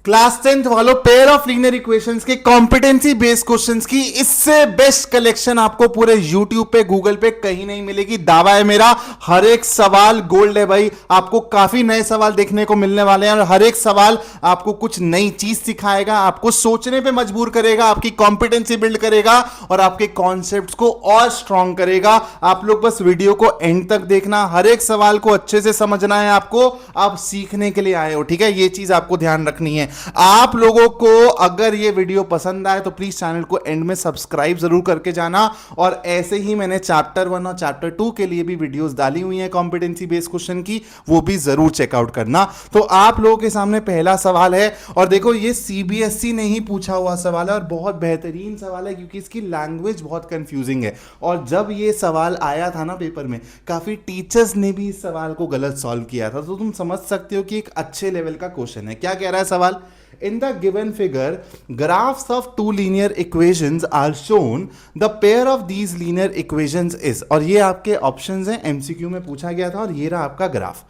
Class 10th वालों, pair of linear equations के competency based questions की इससे बेस्ट कलेक्शन आपको पूरे यूट्यूब पे, गूगल पे कहीं नहीं मिलेगी। दावा है मेरा, हर एक सवाल गोल्ड है भाई। आपको काफी नए सवाल देखने को मिलने वाले हैं और हर एक सवाल आपको कुछ नई चीज सिखाएगा, आपको सोचने पे मजबूर करेगा, आपकी कॉम्पिटेंसी बिल्ड करेगा और आपके कॉन्सेप्ट्स को और स्ट्रांग करेगा। आप लोग बस वीडियो को एंड तक देखना, हर एक सवाल को अच्छे से समझना है आपको। आप सीखने के लिए आए हो, ठीक है, ये चीज आपको ध्यान रखनी है। आप लोगों को अगर ये वीडियो पसंद आए तो प्लीज चैनल को एंड में सब्सक्राइब जरूर करके जाना। और ऐसे ही मैंने चैप्टर 1 और चैप्टर 2 के लिए भी वीडियोस डाली हुई हैं कॉम्पिटेंसी बेस्ड क्वेश्चन की, वो भी जरूर चेकआउट करना। तो आप लोगों के सामने पहला सवाल है और देखो ये सीबीएसई ने ही पूछा हुआ सवाल है और बहुत बेहतरीन सवाल है क्योंकि इसकी लैंग्वेज बहुत कंफ्यूजिंग है। और जब ये सवाल आया था ना पेपर में, काफी टीचर्स ने भी इस सवाल को गलत सॉल्व किया था, तो तुम समझ सकते हो कि एक अच्छे लेवल का क्वेश्चन है। क्या कह रहा है सवाल? In the given figure, graphs of two linear equations are shown. The pair of these linear equations is, और ये आपके ऑप्शंस हैं, एमसीक्यू में पूछा गया था और ये रहा आपका ग्राफ।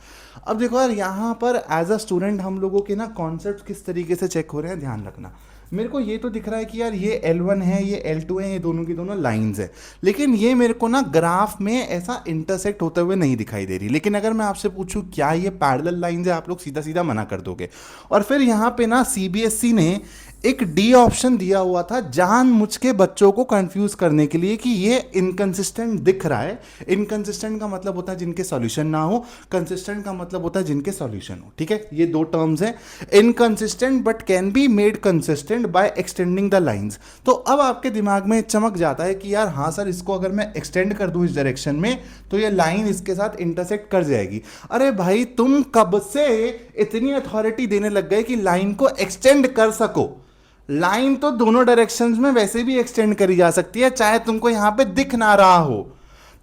अब देखो यार, यहाँ पर एज अ स्टूडेंट हम लोगों के ना कॉन्सेप्ट किस तरीके से चेक हो रहे हैं, ध्यान रखना। मेरे को ये तो दिख रहा है कि यार ये L1 है, ये L2 है, ये दोनों की दोनों लाइंस है, लेकिन ये मेरे को ना ग्राफ में ऐसा इंटरसेक्ट होते हुए नहीं दिखाई दे रही। लेकिन अगर मैं आपसे पूछूं क्या ये पैरेलल लाइंस है, आप लोग सीधा सीधा मना कर दोगे। और फिर यहाँ पे ना सीबीएसई ने एक डी ऑप्शन दिया हुआ था जानबूझ के बच्चों को कंफ्यूज करने के लिए कि ये इनकंसिस्टेंट दिख रहा है। इनकंसिस्टेंट का मतलब होता है जिनके सॉल्यूशन ना हो, कंसिस्टेंट का मतलब होता है जिनके सॉल्यूशन हो, ठीक है, ये दो टर्म्स हैं। Inconsistent but can be made consistent by extending the lines. तो अब आपके दिमाग में चमक जाता है कि यार हाँ सर, इसको अगर मैं एक्सटेंड कर दूं इस डायरेक्शन में तो ये लाइन इसके साथ इंटरसेक्ट कर जाएगी। अरे भाई, तुम कब से इतनी अथॉरिटी देने लग गए कि लाइन को एक्सटेंड कर सको? लाइन तो दोनों डायरेक्शंस में वैसे भी एक्सटेंड करी जा सकती है, चाहे तुमको यहां पे दिख ना रहा हो।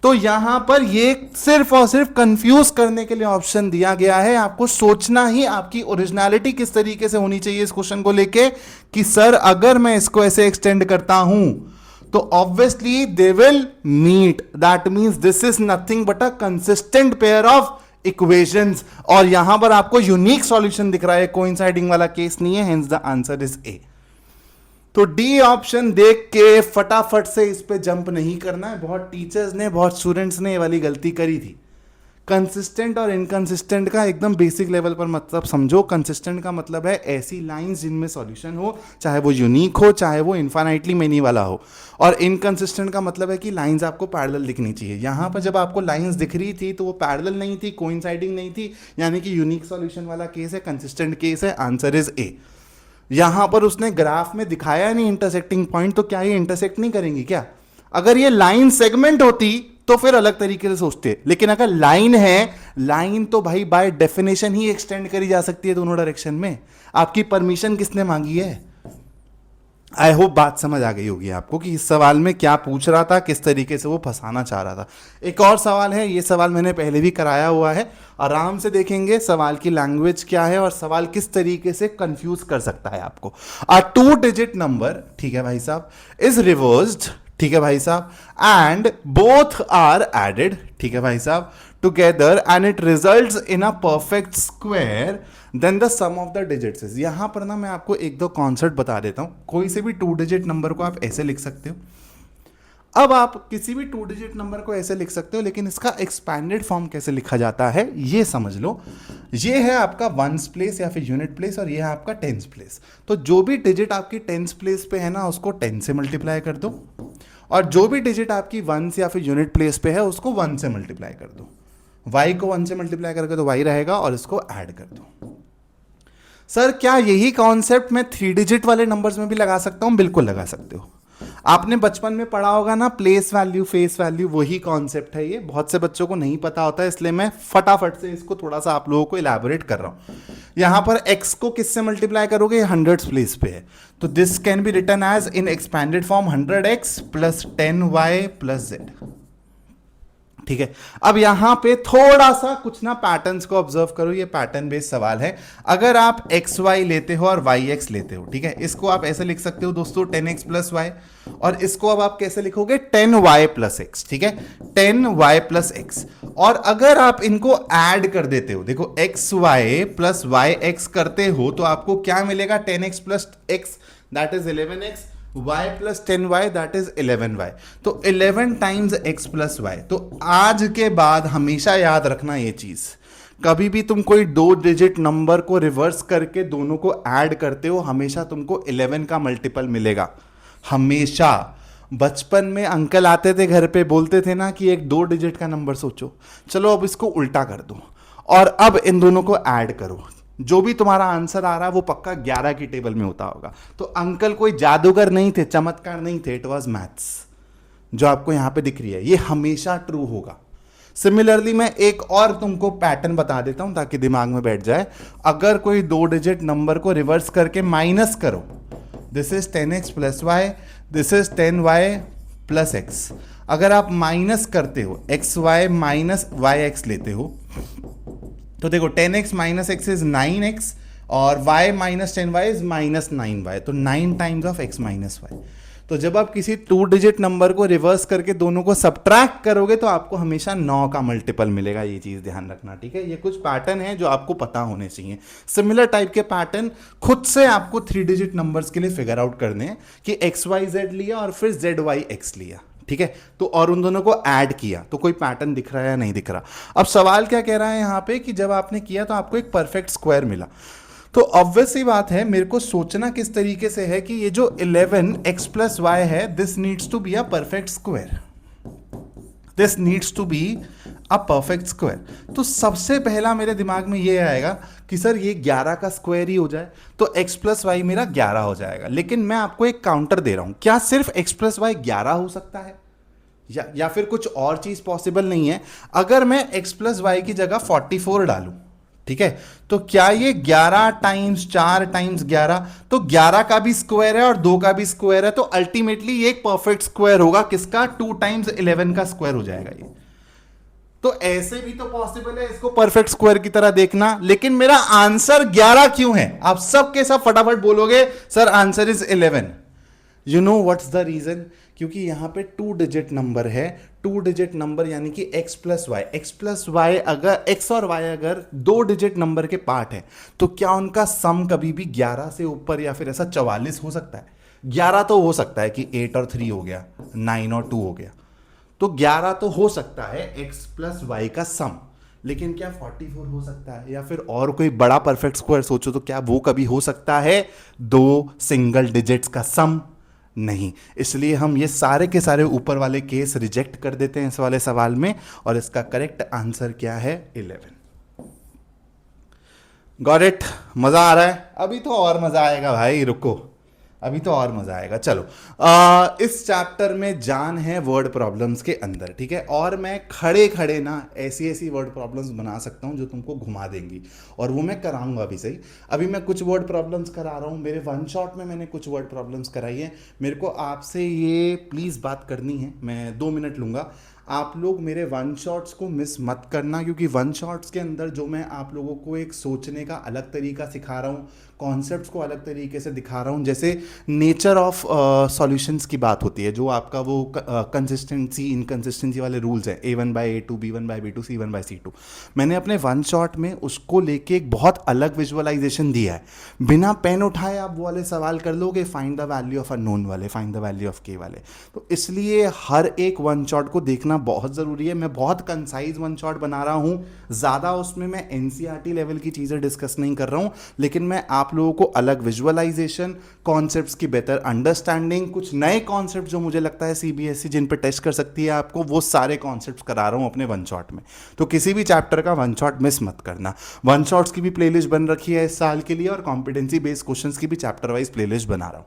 तो यहां पर ये सिर्फ और सिर्फ कंफ्यूज करने के लिए ऑप्शन दिया गया है। आपको सोचना ही, आपकी ओरिजिनलिटी किस तरीके से होनी चाहिए इस क्वेश्चन को लेके कि सर अगर मैं इसको ऐसे एक्सटेंड करता हूं तो obviously they will meet, that means this is nothing but a consistent pair of equations. और यहां पर आपको यूनिक सॉल्यूशन दिख रहा है, कोइंसाइडिंग वाला केस नहीं है, hence the answer is a. तो डी ऑप्शन देख के फटाफट से इस पे जंप नहीं करना है। बहुत टीचर्स ने, बहुत स्टूडेंट्स ने ये वाली गलती करी थी। कंसिस्टेंट और इनकंसिस्टेंट का एकदम बेसिक लेवल पर मतलब समझो। कंसिस्टेंट का मतलब है ऐसी लाइंस जिनमें सॉल्यूशन हो, चाहे वो यूनिक हो, चाहे वो इन्फाइनाइटली मेनी वाला हो। और इनकंसिस्टेंट का मतलब है कि लाइंस आपको पैरेलल दिखनी चाहिए। यहाँ पर जब आपको लाइंस दिख रही थी तो वो पैरेलल नहीं थी, कोइंसाइडिंग नहीं थी, यानी कि यूनिक सॉल्यूशन वाला केस है, कंसिस्टेंट केस है, आंसर इज ए। यहां पर उसने ग्राफ में दिखाया नहीं इंटरसेक्टिंग पॉइंट, तो क्या ये इंटरसेक्ट नहीं करेंगी क्या? अगर ये लाइन सेगमेंट होती तो फिर अलग तरीके से सोचते, लेकिन अगर लाइन है, लाइन तो भाई बाय डेफिनेशन ही एक्सटेंड करी जा सकती है दोनों डायरेक्शन में। आपकी परमिशन किसने मांगी है? आई होप बात समझ आ गई होगी आपको कि इस सवाल में क्या पूछ रहा था, किस तरीके से वो फंसाना चाह रहा था। एक और सवाल है, ये सवाल मैंने पहले भी कराया हुआ है, आराम से देखेंगे सवाल की लैंग्वेज क्या है और सवाल किस तरीके से कंफ्यूज कर सकता है आपको। अ 2 डिजिट नंबर, ठीक है भाई साहब, इज रिवर्स्ड, ठीक है भाई साहब, एंड बोथ आर एडेड, ठीक है भाई साहब, together and it results in a perfect square, then the sum of the digits is. यहां पर ना मैं आपको एक दो कॉन्सेप्ट बता देता हूं। कोई से भी 2 डिजिट नंबर को आप ऐसे लिख सकते हो। अब आप किसी भी 2 डिजिट नंबर को ऐसे लिख सकते हो, लेकिन इसका एक्सपैंडेड फॉर्म कैसे लिखा जाता है ये समझ लो। ये है आपका वंस प्लेस या फिर यूनिट प्लेस और ये है आपका टेंस प्लेस। तो जो भी डिजिट आपकी टेंस प्लेस पे है ना, उसको 10 से मल्टीप्लाई कर दो, और जो भी डिजिट आपकी वंस या फिर यूनिट प्लेस पे है उसको 1 से मल्टीप्लाई कर दो। y को 1 से मल्टीप्लाई करके तो y रहेगा और इसको ऐड कर दो। सर क्या यही कॉन्सेप्ट मैं 3 डिजिट वाले नंबर्स में भी लगा सकता हूं? बिल्कुल लगा सकते हो। आपने बचपन में पढ़ा होगा ना, प्लेस वैल्यू फेस वैल्यू, वही कॉन्सेप्ट है ये। बहुत से बच्चों को नहीं पता होता है, इसलिए मैं फटाफट से इसको थोड़ा सा आप लोगों को इलैबोरेट कर रहा हूं। यहां पर x को किससे मल्टीप्लाई करोगे? 100 प्लेस पे है, तो this can be written as in expanded form 100x plus 10y plus z। ठीक है। अब यहां पे थोड़ा सा कुछ ना पैटर्न्स को ऑब्जर्व करो, ये पैटर्न बेस्ड सवाल है। अगर आप एक्स वाई लेते हो और वाई एक्स लेते हो, ठीक है, इसको आप ऐसे लिख सकते हो दोस्तों 10x प्लस वाई, और इसको अब आप कैसे लिखोगे 10y प्लस एक्स, ठीक है, 10y प्लस एक्स। और अगर आप इनको ऐड कर देते हो, देखो x y plus y x करते हो तो आपको क्या मिलेगा 10x plus x that is 11x, y plus 10y that is 11y, तो 11 टाइम्स x प्लस y। तो आज के बाद हमेशा याद रखना ये चीज, कभी भी तुम कोई 2 डिजिट नंबर को रिवर्स करके दोनों को ऐड करते हो, हमेशा तुमको 11 का मल्टीपल मिलेगा, हमेशा। बचपन में अंकल आते थे घर पे, बोलते थे ना कि एक 2 डिजिट का नंबर सोचो, चलो अब इसको उल्टा कर दो और अब इन दोनों को ऐड करो, जो भी तुम्हारा आंसर आ रहा है वो पक्का 11 की टेबल में होता होगा। तो अंकल कोई जादूगर नहीं थे, चमत्कार नहीं थे, इट वाज मैथ्स जो आपको यहां पे दिख रही है, ये हमेशा ट्रू होगा। सिमिलरली मैं एक और तुमको पैटर्न बता देता हूं ताकि दिमाग में बैठ जाए। अगर कोई 2 डिजिट नंबर को रिवर्स करके माइनस करो, this is 10x plus y, this is 10y plus x. अगर आप माइनस करते हो x y minus y x लेते हो तो देखो 10x minus x is 9x और y minus 10y is minus 9y, तो 9 times of x minus y. तो जब आप किसी 2 डिजिट नंबर को रिवर्स करके दोनों को सब्ट्रैक्ट करोगे तो आपको हमेशा 9 का मल्टीपल मिलेगा, ये चीज ध्यान रखना, ठीक है। ये कुछ पैटर्न है जो आपको पता होने चाहिए। सिमिलर टाइप के पैटर्न खुद से आपको 3 डिजिट नंबर्स के लिए फिगर आउट करने हैं कि XYZ लिया और फिर ZYX लिया, ठीक है, तो और उन दोनों को ऐड किया तो कोई पैटर्न दिख रहा है या नहीं दिख रहा। अब सवाल क्या कह रहा है यहां पे कि जब आपने किया तो आपको एक परफेक्ट स्क्वायर मिला, तो ऑब्वियस सी बात है मेरे को सोचना किस तरीके से है कि ये जो 11x प्लस वाई है, this needs to be a perfect square, this needs to be a perfect square. तो सबसे पहला मेरे दिमाग में ये आएगा कि सर ये 11 का स्क्वायर ही हो जाए तो x प्लस वाई मेरा 11 हो जाएगा। लेकिन मैं आपको एक काउंटर दे रहा हूं, क्या सिर्फ x प्लस वाई 11 हो सकता है या फिर कुछ और चीज पॉसिबल नहीं है? अगर मैं x प्लस वाई की जगह 44 डालूं, ठीक है, तो क्या ये 11 टाइम्स 4 टाइम्स 11, तो 11 का भी स्क्वायर है और 2 का भी स्क्वायर है, तो अल्टीमेटली ये एक परफेक्ट स्क्वायर होगा किसका, 2 टाइम्स 11 का स्क्वायर हो जाएगा ये। तो ऐसे भी तो पॉसिबल है इसको परफेक्ट स्क्वायर की तरह देखना, लेकिन मेरा आंसर 11 क्यों है? आप सब के सब फटाफट बोलोगे sir answer is 11। You know what's the reason? क्योंकि यहां पे 2 डिजिट नंबर है, 2 डिजिट नंबर यानी कि x प्लस वाई, अगर x और y अगर 2 डिजिट नंबर के पार्ट है तो क्या उनका सम कभी भी 11 से ऊपर या फिर ऐसा 44 हो सकता है? 11 तो हो सकता है कि 8 और 3 हो गया, 9 और 2 हो गया, तो 11 तो हो सकता है x प्लस वाई का सम, लेकिन क्या 44 हो सकता है या फिर और कोई बड़ा परफेक्ट स्क्वायर सोचो तो क्या वो कभी हो सकता है 2 सिंगल डिजिट्स का सम? नहीं। इसलिए हम ये सारे के सारे ऊपर वाले केस रिजेक्ट कर देते हैं इस वाले सवाल में, और इसका करेक्ट आंसर क्या है 11। Got it? मजा आ रहा है? अभी तो और मजा आएगा भाई, रुको, अभी तो और मजा आएगा। चलो इस चैप्टर में जान है वर्ड प्रॉब्लम्स के अंदर, ठीक है, और मैं खड़े खड़े ना ऐसी ऐसी वर्ड प्रॉब्लम्स बना सकता हूं जो तुमको घुमा देंगी, और वो मैं कराऊंगा भी सही। अभी मैं कुछ वर्ड प्रॉब्लम्स करा रहा हूं, मेरे वन शॉट में मैंने कुछ वर्ड प्रॉब्लम्स कराई है। मेरे को आपसे ये प्लीज़ बात करनी है, मैं 2 मिनट लूँगा। आप लोग मेरे वन शॉट्स को मिस मत करना, क्योंकि वन शॉट्स के अंदर जो मैं आप लोगों को एक सोचने का अलग तरीका सिखा रहा हूँ, कॉन्सेप्ट्स को अलग तरीके से दिखा रहा हूँ। जैसे नेचर ऑफ सॉल्यूशंस की बात होती है, जो आपका वो कंसिस्टेंसी इनकंसिस्टेंसी वाले रूल्स हैं, A1/A2, B1/B2, C1/C2, मैंने अपने वन शॉट में उसको लेके एक बहुत अलग विजुअलाइजेशन दिया है। बिना पेन उठाए आप वो वाले सवाल कर लोगे, find the value of a known वाले, फाइंड द वैल्यू ऑफ के वाले। तो इसलिए हर एक वन शॉट को देखना बहुत ज़रूरी है। मैं बहुत कंसाइज वन शॉट बना रहा हूँ, ज़्यादा उसमें मैं NCERT लेवल की चीज़ें डिस्कस नहीं कर रहा हूँ, लेकिन मैं आप लोगों को अलग विजुअलाइजेशन, कॉन्सेप्ट्स की बेहतर अंडरस्टैंडिंग, कुछ नए कॉन्सेप्ट जो मुझे लगता है CBSE जिन पे टेस्ट कर सकती है आपको, वो सारे कॉन्सेप्ट्स करा रहा हूँ अपने वन शॉट में। तो किसी भी चैप्टर का वन शॉट मिस मत करना। वन शॉट्स की भी प्लेलिस्ट बन रखी है इस साल के लिए, और कॉम्पिटेंसी बेस्ड क्वेश्चंस की भी चैप्टर वाइज प्लेलिस्ट बना रहा हूँ।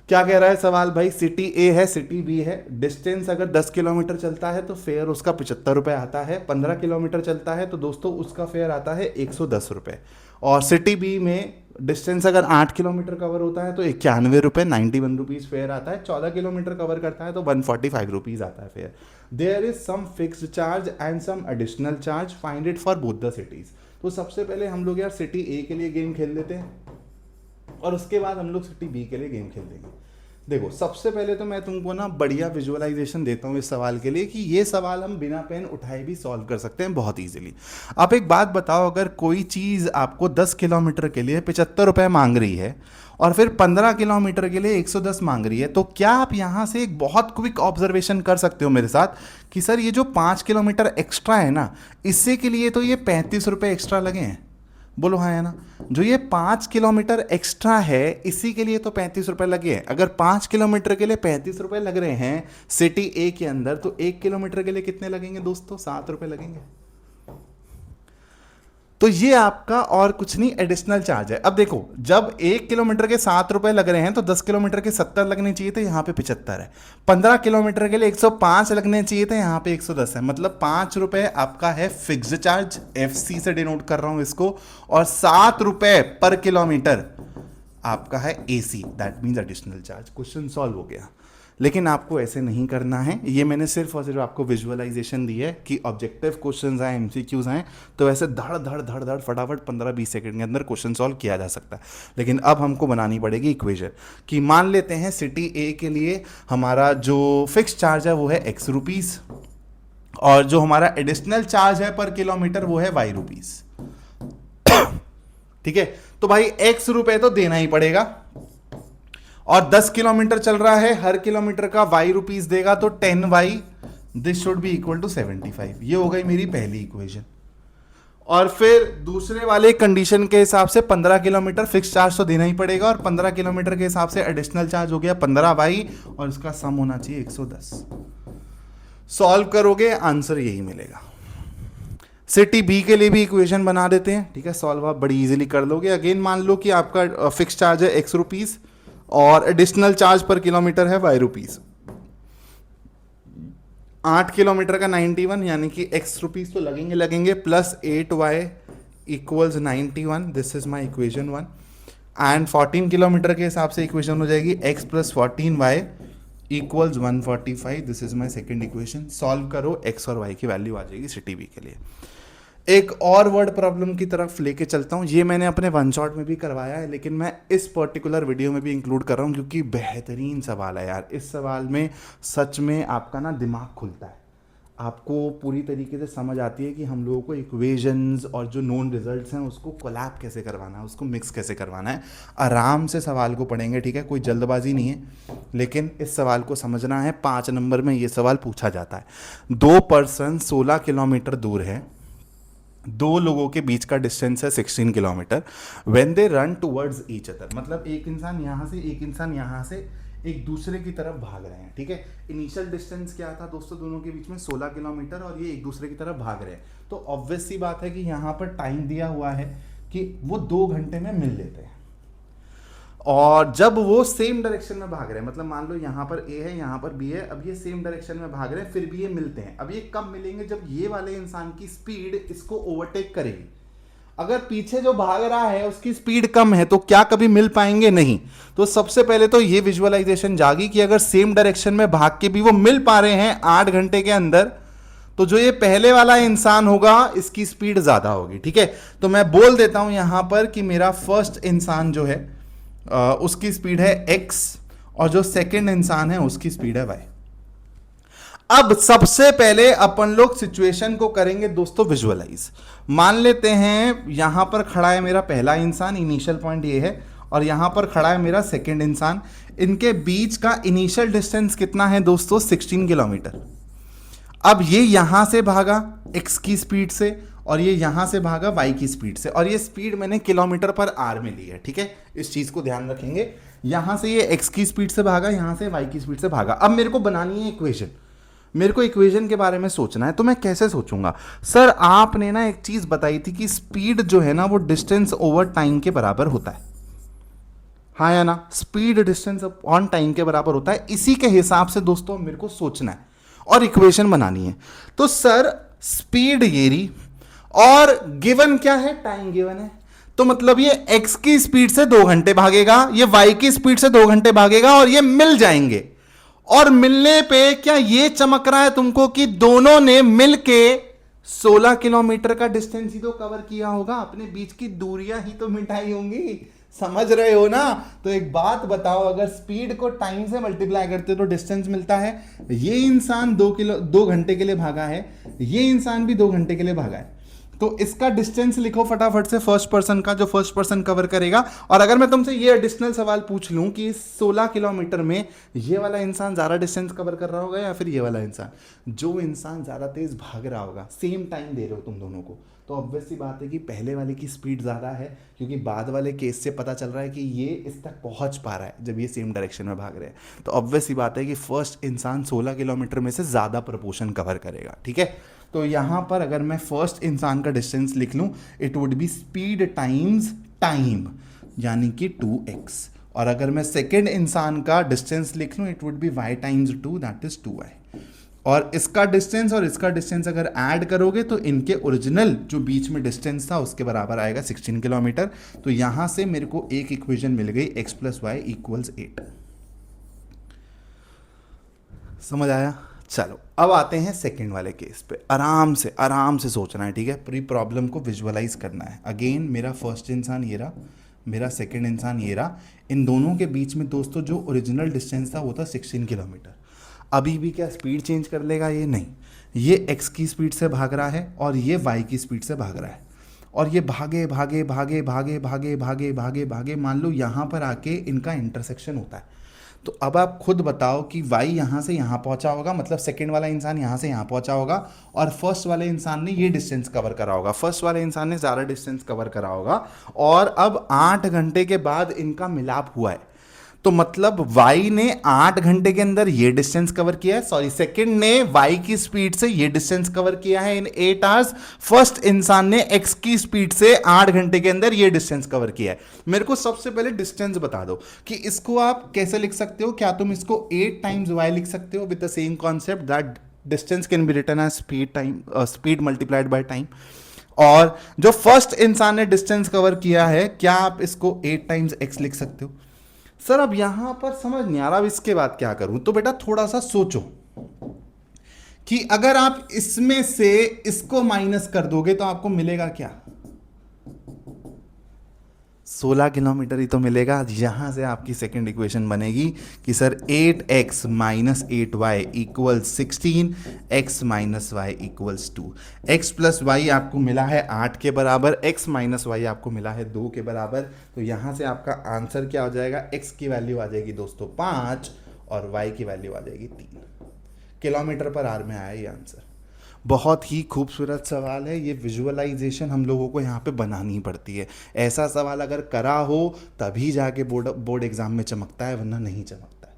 क्या कह रहा है सवाल भाई? सिटी A है, सिटी B है, डिस्टेंस अगर 10 किलोमीटर चलता है तो फेयर उसका 75 रुपये आता है, 15 किलोमीटर चलता है तो दोस्तों उसका फेयर आता है 110 रुपये, और सिटी B में डिस्टेंस अगर 8 किलोमीटर कवर होता है तो 91 रुपये, 91 रुपीज़ फेयर आता है, 14 किलोमीटर कवर करता है तो 145 रुपीज़ आता है fare. There is some fixed charge and some additional charge, find it for both the cities. तो सबसे पहले हम लोग यार सिटी ए के लिए गेम खेल लेते हैं और उसके बाद हम लोग सिटी बी के लिए गेम खेल देंगे। देखो सबसे पहले तो मैं तुमको ना बढ़िया विजुअलाइजेशन देता हूँ इस सवाल के लिए कि ये सवाल हम बिना पेन उठाए भी सॉल्व कर सकते हैं बहुत इजीली। आप एक बात बताओ, अगर कोई चीज़ आपको 10 किलोमीटर के लिए 75 रुपये मांग रही है और फिर 15 किलोमीटर के लिए 110 मांग रही है, तो क्या आप यहाँ से एक बहुत क्विक ऑब्जर्वेशन कर सकते हो मेरे साथ कि सर ये जो 5 किलोमीटर एक्स्ट्रा है ना, इससे के लिए तो ये 35 रुपये एक्स्ट्रा लगे हैं? बोलो हाँ है ना। जो ये 5 किलोमीटर एक्स्ट्रा है इसी के लिए तो 35 रुपए लगे हैं। अगर 5 किलोमीटर के लिए 35 रुपए लग रहे हैं सिटी ए के अंदर, तो 1 किलोमीटर के लिए कितने लगेंगे दोस्तों? 7 रुपए लगेंगे। तो ये आपका और कुछ नहीं एडिशनल चार्ज है। अब देखो जब 1 किलोमीटर के 7 रुपए लग रहे हैं तो 10 किलोमीटर के 70 लगने चाहिए थे, यहाँ पे 75 है। 15 किलोमीटर के लिए 105 लगने चाहिए थे, यहाँ पे 110 है। मतलब 5 रुपए आपका है फिक्स्ड चार्ज, FC से डिनोट कर रहा हूं इसको, और 7 रुपए पर किलोमीटर आपका है AC, that means additional charge. Question solve हो गया। लेकिन आपको ऐसे नहीं करना है, ये मैंने सिर्फ और सिर्फ आपको विजुअलाइजेशन दी है कि ऑब्जेक्टिव क्वेश्चंस आए, MCQs आए, तो ऐसे धड़ धड़ धड़ धड़ फटाफट 15-20 सेकंड के अंदर क्वेश्चन सॉल्व किया जा सकता है। लेकिन अब हमको बनानी पड़ेगी इक्वेशन कि मान लेते हैं सिटी ए के लिए हमारा जो फिक्स चार्ज है वो है X रुपीज़ और जो हमारा एडिशनल चार्ज है पर किलोमीटर वो है Y रुपीज़। ठीक है, तो भाई X रुपए तो देना ही पड़ेगा और 10 किलोमीटर चल रहा है, हर किलोमीटर का Y रुपीज देगा, तो 10Y this should be equal to 75। ये हो गई मेरी पहली इक्वेशन। और फिर दूसरे वाले कंडीशन के हिसाब से 15 किलोमीटर फिक्स चार्ज तो देना ही पड़ेगा और 15 किलोमीटर के हिसाब से एडिशनल चार्ज हो गया 15Y और इसका सम होना चाहिए 110। सॉल्व करोगे आंसर यही मिलेगा। सिटी बी के लिए भी इक्वेशन बना देते हैं। ठीक है, सॉल्व आप बड़ी इजीली कर लोगे। अगेन मान लो कि आपका फिक्स चार्ज है X रुपीज और एडिशनल चार्ज पर किलोमीटर है Y रुपीज। 8 किलोमीटर का 91 यानी कि X रुपीज तो लगेंगे plus 8Y equals 91। This is my equation 1। And 14 kilometre के हिसाब से इक्वेशन हो जाएगी X plus 14Y equals 145। This is my second equation. Solve करो, X और Y की वैल्यू आ जाएगी सिटी बी के लिए। एक और वर्ड प्रॉब्लम की तरफ लेके चलता हूँ। ये मैंने अपने वन शॉट में भी करवाया है लेकिन मैं इस पर्टिकुलर वीडियो में भी इंक्लूड कर रहा हूँ क्योंकि बेहतरीन सवाल है यार। इस सवाल में सच में आपका ना दिमाग खुलता है, आपको पूरी तरीके से समझ आती है कि हम लोगों को इक्वेशंस और जो नोन रिजल्ट्स हैं उसको कोलैब कैसे करवाना है, उसको मिक्स कैसे करवाना है। आराम से सवाल को पढ़ेंगे, ठीक है, कोई जल्दबाजी नहीं है, लेकिन इस सवाल को समझना है। 5 नंबर में ये सवाल पूछा जाता है। 2 पर्सन 16 किलोमीटर दूर है, 2 लोगों के बीच का डिस्टेंस है 16 kilometre. When they run towards each other, मतलब एक इंसान यहाँ से एक इंसान यहाँ से एक दूसरे की तरफ भाग रहे हैं। ठीक है, इनिशियल डिस्टेंस क्या था दोस्तों दोनों के बीच में? 16 किलोमीटर, और ये एक दूसरे की तरफ भाग रहे हैं। तो ऑब्वियस सी बात है कि यहाँ पर टाइम दिया हुआ है कि वो 2 घंटे में मिल लेते हैं। और जब वो सेम डायरेक्शन में भाग रहे हैं, मतलब मान लो यहाँ पर A है, यहाँ पर B है, अब ये सेम डायरेक्शन में भाग रहे हैं, फिर भी ये मिलते हैं। अब ये कब मिलेंगे? जब ये वाले इंसान की स्पीड इसको ओवरटेक करेगी। अगर पीछे जो भाग रहा है उसकी स्पीड कम है तो क्या कभी मिल पाएंगे? नहीं। तो सबसे पहले तो ये विजुअलाइजेशन जागी कि अगर सेम डायरेक्शन में भाग के भी वो मिल पा रहे हैं 8 घंटे के अंदर, तो जो ये पहले वाला इंसान होगा इसकी स्पीड ज्यादा होगी। ठीक है, तो मैं बोल देता हूं यहां पर कि मेरा फर्स्ट इंसान जो है उसकी स्पीड है X और जो सेकंड इंसान है उसकी स्पीड है Y। अब सबसे पहले अपन लोग सिचुएशन को करेंगे दोस्तों विजुअलाइज। मान लेते हैं यहां पर खड़ा है मेरा पहला इंसान, इनिशियल पॉइंट ये है, और यहां पर खड़ा है मेरा सेकंड इंसान। इनके बीच का इनिशियल डिस्टेंस कितना है दोस्तों? 16 किलोमीटर। अब ये यहां से भागा X की स्पीड से और ये यहां से भागा Y की स्पीड से, और ये स्पीड मैंने किलोमीटर पर आवर में ली है। ठीक है, इस चीज को ध्यान रखेंगे। यहां से ये X की स्पीड से भागा, यहां से Y की स्पीड से भागा। अब मेरे को बनानी है इक्वेशन, मेरे को इक्वेशन के बारे में सोचना है। तो मैं कैसे सोचूंगा? सर आपने ना एक चीज बताई थी कि स्पीड जो है ना वो डिस्टेंस ओवर टाइम के बराबर होता है, हाँ या ना? स्पीड डिस्टेंस ऑन टाइम के बराबर होता है। इसी के हिसाब से दोस्तों मेरे को सोचना है और इक्वेशन बनानी है। तो सर स्पीड ये रही और गिवन क्या है? टाइम गिवन है। तो मतलब ये X की स्पीड से 2 घंटे भागेगा, ये Y की स्पीड से 2 घंटे भागेगा और ये मिल जाएंगे। और मिलने पे क्या ये चमक रहा है तुमको कि दोनों ने मिलके 16 किलोमीटर का डिस्टेंस ही तो कवर किया होगा, अपने बीच की दूरियां ही तो मिटाई होंगी। समझ रहे हो ना? तो एक बात बताओ, अगर स्पीड को टाइम से मल्टीप्लाई करते हो तो डिस्टेंस मिलता है। ये इंसान 2 घंटे के लिए भागा है, ये इंसान भी 2 घंटे के लिए भागा है, तो इसका डिस्टेंस लिखो फटाफट से फर्स्ट पर्सन का, जो फर्स्ट पर्सन कवर करेगा। और अगर मैं तुमसे ये एडिशनल सवाल पूछ लूं कि 16 किलोमीटर में ये वाला इंसान ज्यादा डिस्टेंस कवर कर रहा होगा या फिर ये वाला इंसान, जो इंसान ज्यादा तेज भाग रहा होगा, सेम टाइम दे रहे हो तुम दोनों को, तो ऑब्वियस सी बात है कि पहले वाले की स्पीड ज़्यादा है, क्योंकि बाद वाले केस से पता चल रहा है कि ये इस तक पहुंच पा रहा है जब ये सेम डायरेक्शन में भाग रहे हैं। तो ऑब्वियस सी बात है कि फर्स्ट इंसान 16 किलोमीटर में से ज़्यादा प्रपोर्शन कवर करेगा। ठीक है, तो यहाँ पर अगर मैं फर्स्ट इंसान का डिस्टेंस लिख लूँ, it would be speed times time, यानी कि 2x। और अगर मैं सेकेंड इंसान का डिस्टेंस लिख लूँ, it would be y times 2, that is 2y। और इसका डिस्टेंस और इसका डिस्टेंस अगर ऐड करोगे तो इनके ओरिजिनल जो बीच में डिस्टेंस था उसके बराबर आएगा 16 किलोमीटर। तो यहां से मेरे को एक इक्वेशन मिल गई, x + y = 8। समझ आया? चलो अब आते हैं सेकंड वाले केस पे। आराम से सोचना है, ठीक है? पूरी प्रॉब्लम को विजुअलाइज करना है। अगेन मेरा फर्स्ट इंसान ये रहा, मेरा सेकंड इंसान ये रहा, इन दोनों के बीच में दोस्तों जो ओरिजिनल डिस्टेंस था वो था 16 किलोमीटर। अभी भी क्या स्पीड चेंज कर लेगा? ये नहीं, ये x की स्पीड से भाग रहा है और ये y की स्पीड से भाग रहा है, और ये भागे भागे भागे भागे भागे भागे भागे भागे, मान लो यहाँ पर आके इनका इंटरसेक्शन होता है। तो अब आप खुद बताओ कि y यहाँ से यहाँ पहुँचा होगा, मतलब सेकंड वाला इंसान यहाँ से यहाँ पहुँचा होगा, और फर्स्ट वाले इंसान ने ये डिस्टेंस कवर करा होगा, फर्स्ट वाले इंसान ने ज़्यादा डिस्टेंस कवर करा होगा, और अब 8 घंटे के बाद इनका मिलाप हुआ है। तो मतलब y ने 8 घंटे के अंदर ये डिस्टेंस कवर किया है, सॉरी सेकंड ने y की स्पीड से ये डिस्टेंस कवर किया है इन 8 आवर्स, फर्स्ट इंसान ने x की स्पीड से 8 घंटे के अंदर ये डिस्टेंस कवर किया है। मेरे को सबसे पहले डिस्टेंस बता दो कि इसको आप कैसे लिख सकते हो। क्या तुम इसको 8 टाइम्स y लिख सकते हो with the same concept that distance can be written as speed multiplied by time. और जो फर्स्ट इंसान ने डिस्टेंस कवर किया है, क्या आप इसको 8 टाइम्स x लिख सकते हो? सर अब यहां पर समझ नहीं आ रहा, अब इसके बाद क्या करूं? तो बेटा थोड़ा सा सोचो कि अगर आप इसमें से इसको माइनस कर दोगे तो आपको मिलेगा क्या? 16 किलोमीटर ही तो मिलेगा। यहां से आपकी सेकंड इक्वेशन बनेगी कि sir 8x - 8y = 16, x - y = 2। x + y आपको मिला है 8 के बराबर, x - y आपको मिला है 2 के बराबर। तो यहां से आपका आंसर क्या हो जाएगा? x की वैल्यू आ जाएगी दोस्तों 5 और y की वैल्यू आ जाएगी 3 किलोमीटर पर आवर में आया ये आंसर। बहुत ही खूबसूरत सवाल है ये। विजुअलाइजेशन हम लोगों को यहाँ पे बनानी पड़ती है। ऐसा सवाल अगर करा हो तभी जाके बोर्ड एग्जाम में चमकता है, वरना नहीं चमकता है।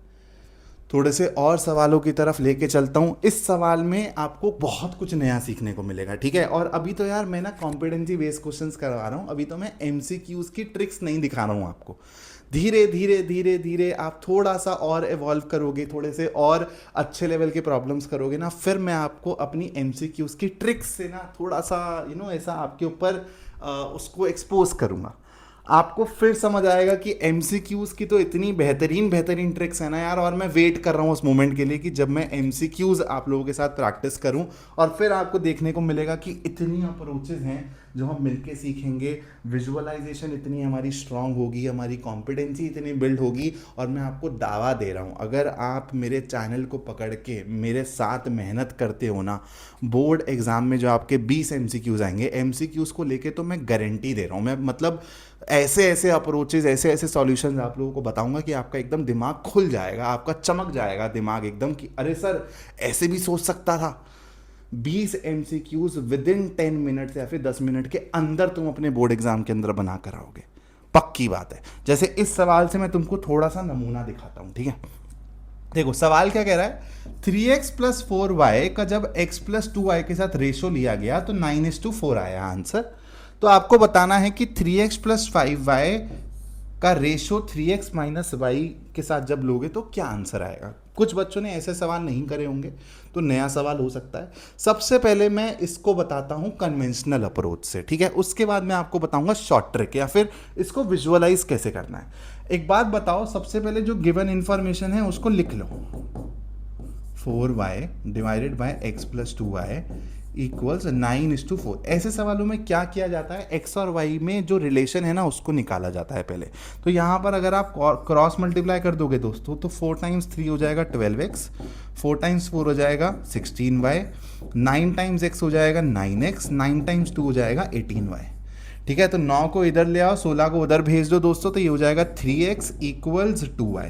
थोड़े से और सवालों की तरफ लेके चलता हूँ। इस सवाल में आपको बहुत कुछ नया सीखने को मिलेगा, ठीक है? और अभी तो यार मैं ना कॉम्पिटेंसी बेस्ड क्वेश्चंस करवा रहा हूँ, अभी तो मैं MCQs की ट्रिक्स नहीं दिखा रहा हूँ आपको। धीरे धीरे धीरे धीरे आप थोड़ा सा और इवॉल्व करोगे, थोड़े से और अच्छे लेवल के प्रॉब्लम्स करोगे ना, फिर मैं आपको अपनी MCQs की ट्रिक्स से ना थोड़ा सा ऐसा आपके ऊपर उसको एक्सपोज करूँगा। आपको फिर समझ आएगा कि MCQs की तो इतनी बेहतरीन ट्रिक्स है ना यार। और मैं वेट कर रहा हूँ उस मोमेंट के लिए कि जब मैं MCQs आप लोगों के साथ प्रैक्टिस करूँ, और फिर आपको देखने को मिलेगा कि इतनी अप्रोचेज हैं जो हम मिलके सीखेंगे। विजुअलाइजेशन इतनी हमारी स्ट्रांग होगी, हमारी कॉम्पिटेंसी इतनी बिल्ड होगी। और मैं आपको दावा दे रहा हूँ, अगर आप मेरे चैनल को पकड़ के मेरे साथ मेहनत करते हो ना, बोर्ड एग्जाम में जो आपके 20 MCQs आएंगे, MCQs को लेके तो मैं गारंटी दे रहा हूँ। मैं मतलब ऐसे अप्रोचेज, ऐसे सॉल्यूशंस आप लोगों को बताऊंगा कि आपका एकदम दिमाग खुल जाएगा, आपका चमक जाएगा दिमाग एकदम कि अरे सर ऐसे भी सोच सकता था। 20 MCQs विदिन 10 मिनट या फिर 10 मिनट के अंदर तुम अपने बोर्ड एग्जाम के अंदर बना कर आओगे, पक्की बात है। जैसे इस सवाल से मैं तुमको थोड़ा सा नमूना दिखाता हूं, ठीक है? देखो सवाल क्या कह रहा है, 3x + 4y का जब x + 2y के साथ रेशो लिया गया तो 9:4 आया आंसर। तो आपको बताना है कि 3x + 5y का रेशो 3x - y के साथ जब लोगे तो क्या आंसर आएगा। कुछ बच्चों ने ऐसे सवाल नहीं करे होंगे, तो नया सवाल हो सकता है। सबसे पहले मैं इसको बताता हूं कन्वेंशनल अप्रोच से, ठीक है? उसके बाद मैं आपको बताऊंगा शॉर्ट ट्रिक, या फिर इसको विजुअलाइज कैसे करना है। एक बात बताओ, सबसे पहले जो गिवन इंफॉर्मेशन है उसको लिख लो। 4y divided by x plus 2y equals 9:4। ऐसे सवालों में क्या किया जाता है, x और y में जो रिलेशन है ना उसको निकाला जाता है पहले। तो यहाँ पर अगर आप क्रॉस मल्टीप्लाई कर दोगे दोस्तों तो 4 टाइम्स 3 हो जाएगा 12x, 4 टाइम्स 4 हो जाएगा 16y, 9 टाइम्स x हो जाएगा 9x, 9 टाइम्स 2 हो जाएगा 18y। ठीक है, तो 9 को इधर ले आओ, 16 को उधर भेज दो दोस्तों, तो ये हो जाएगा 3x इक्वल्स 2y।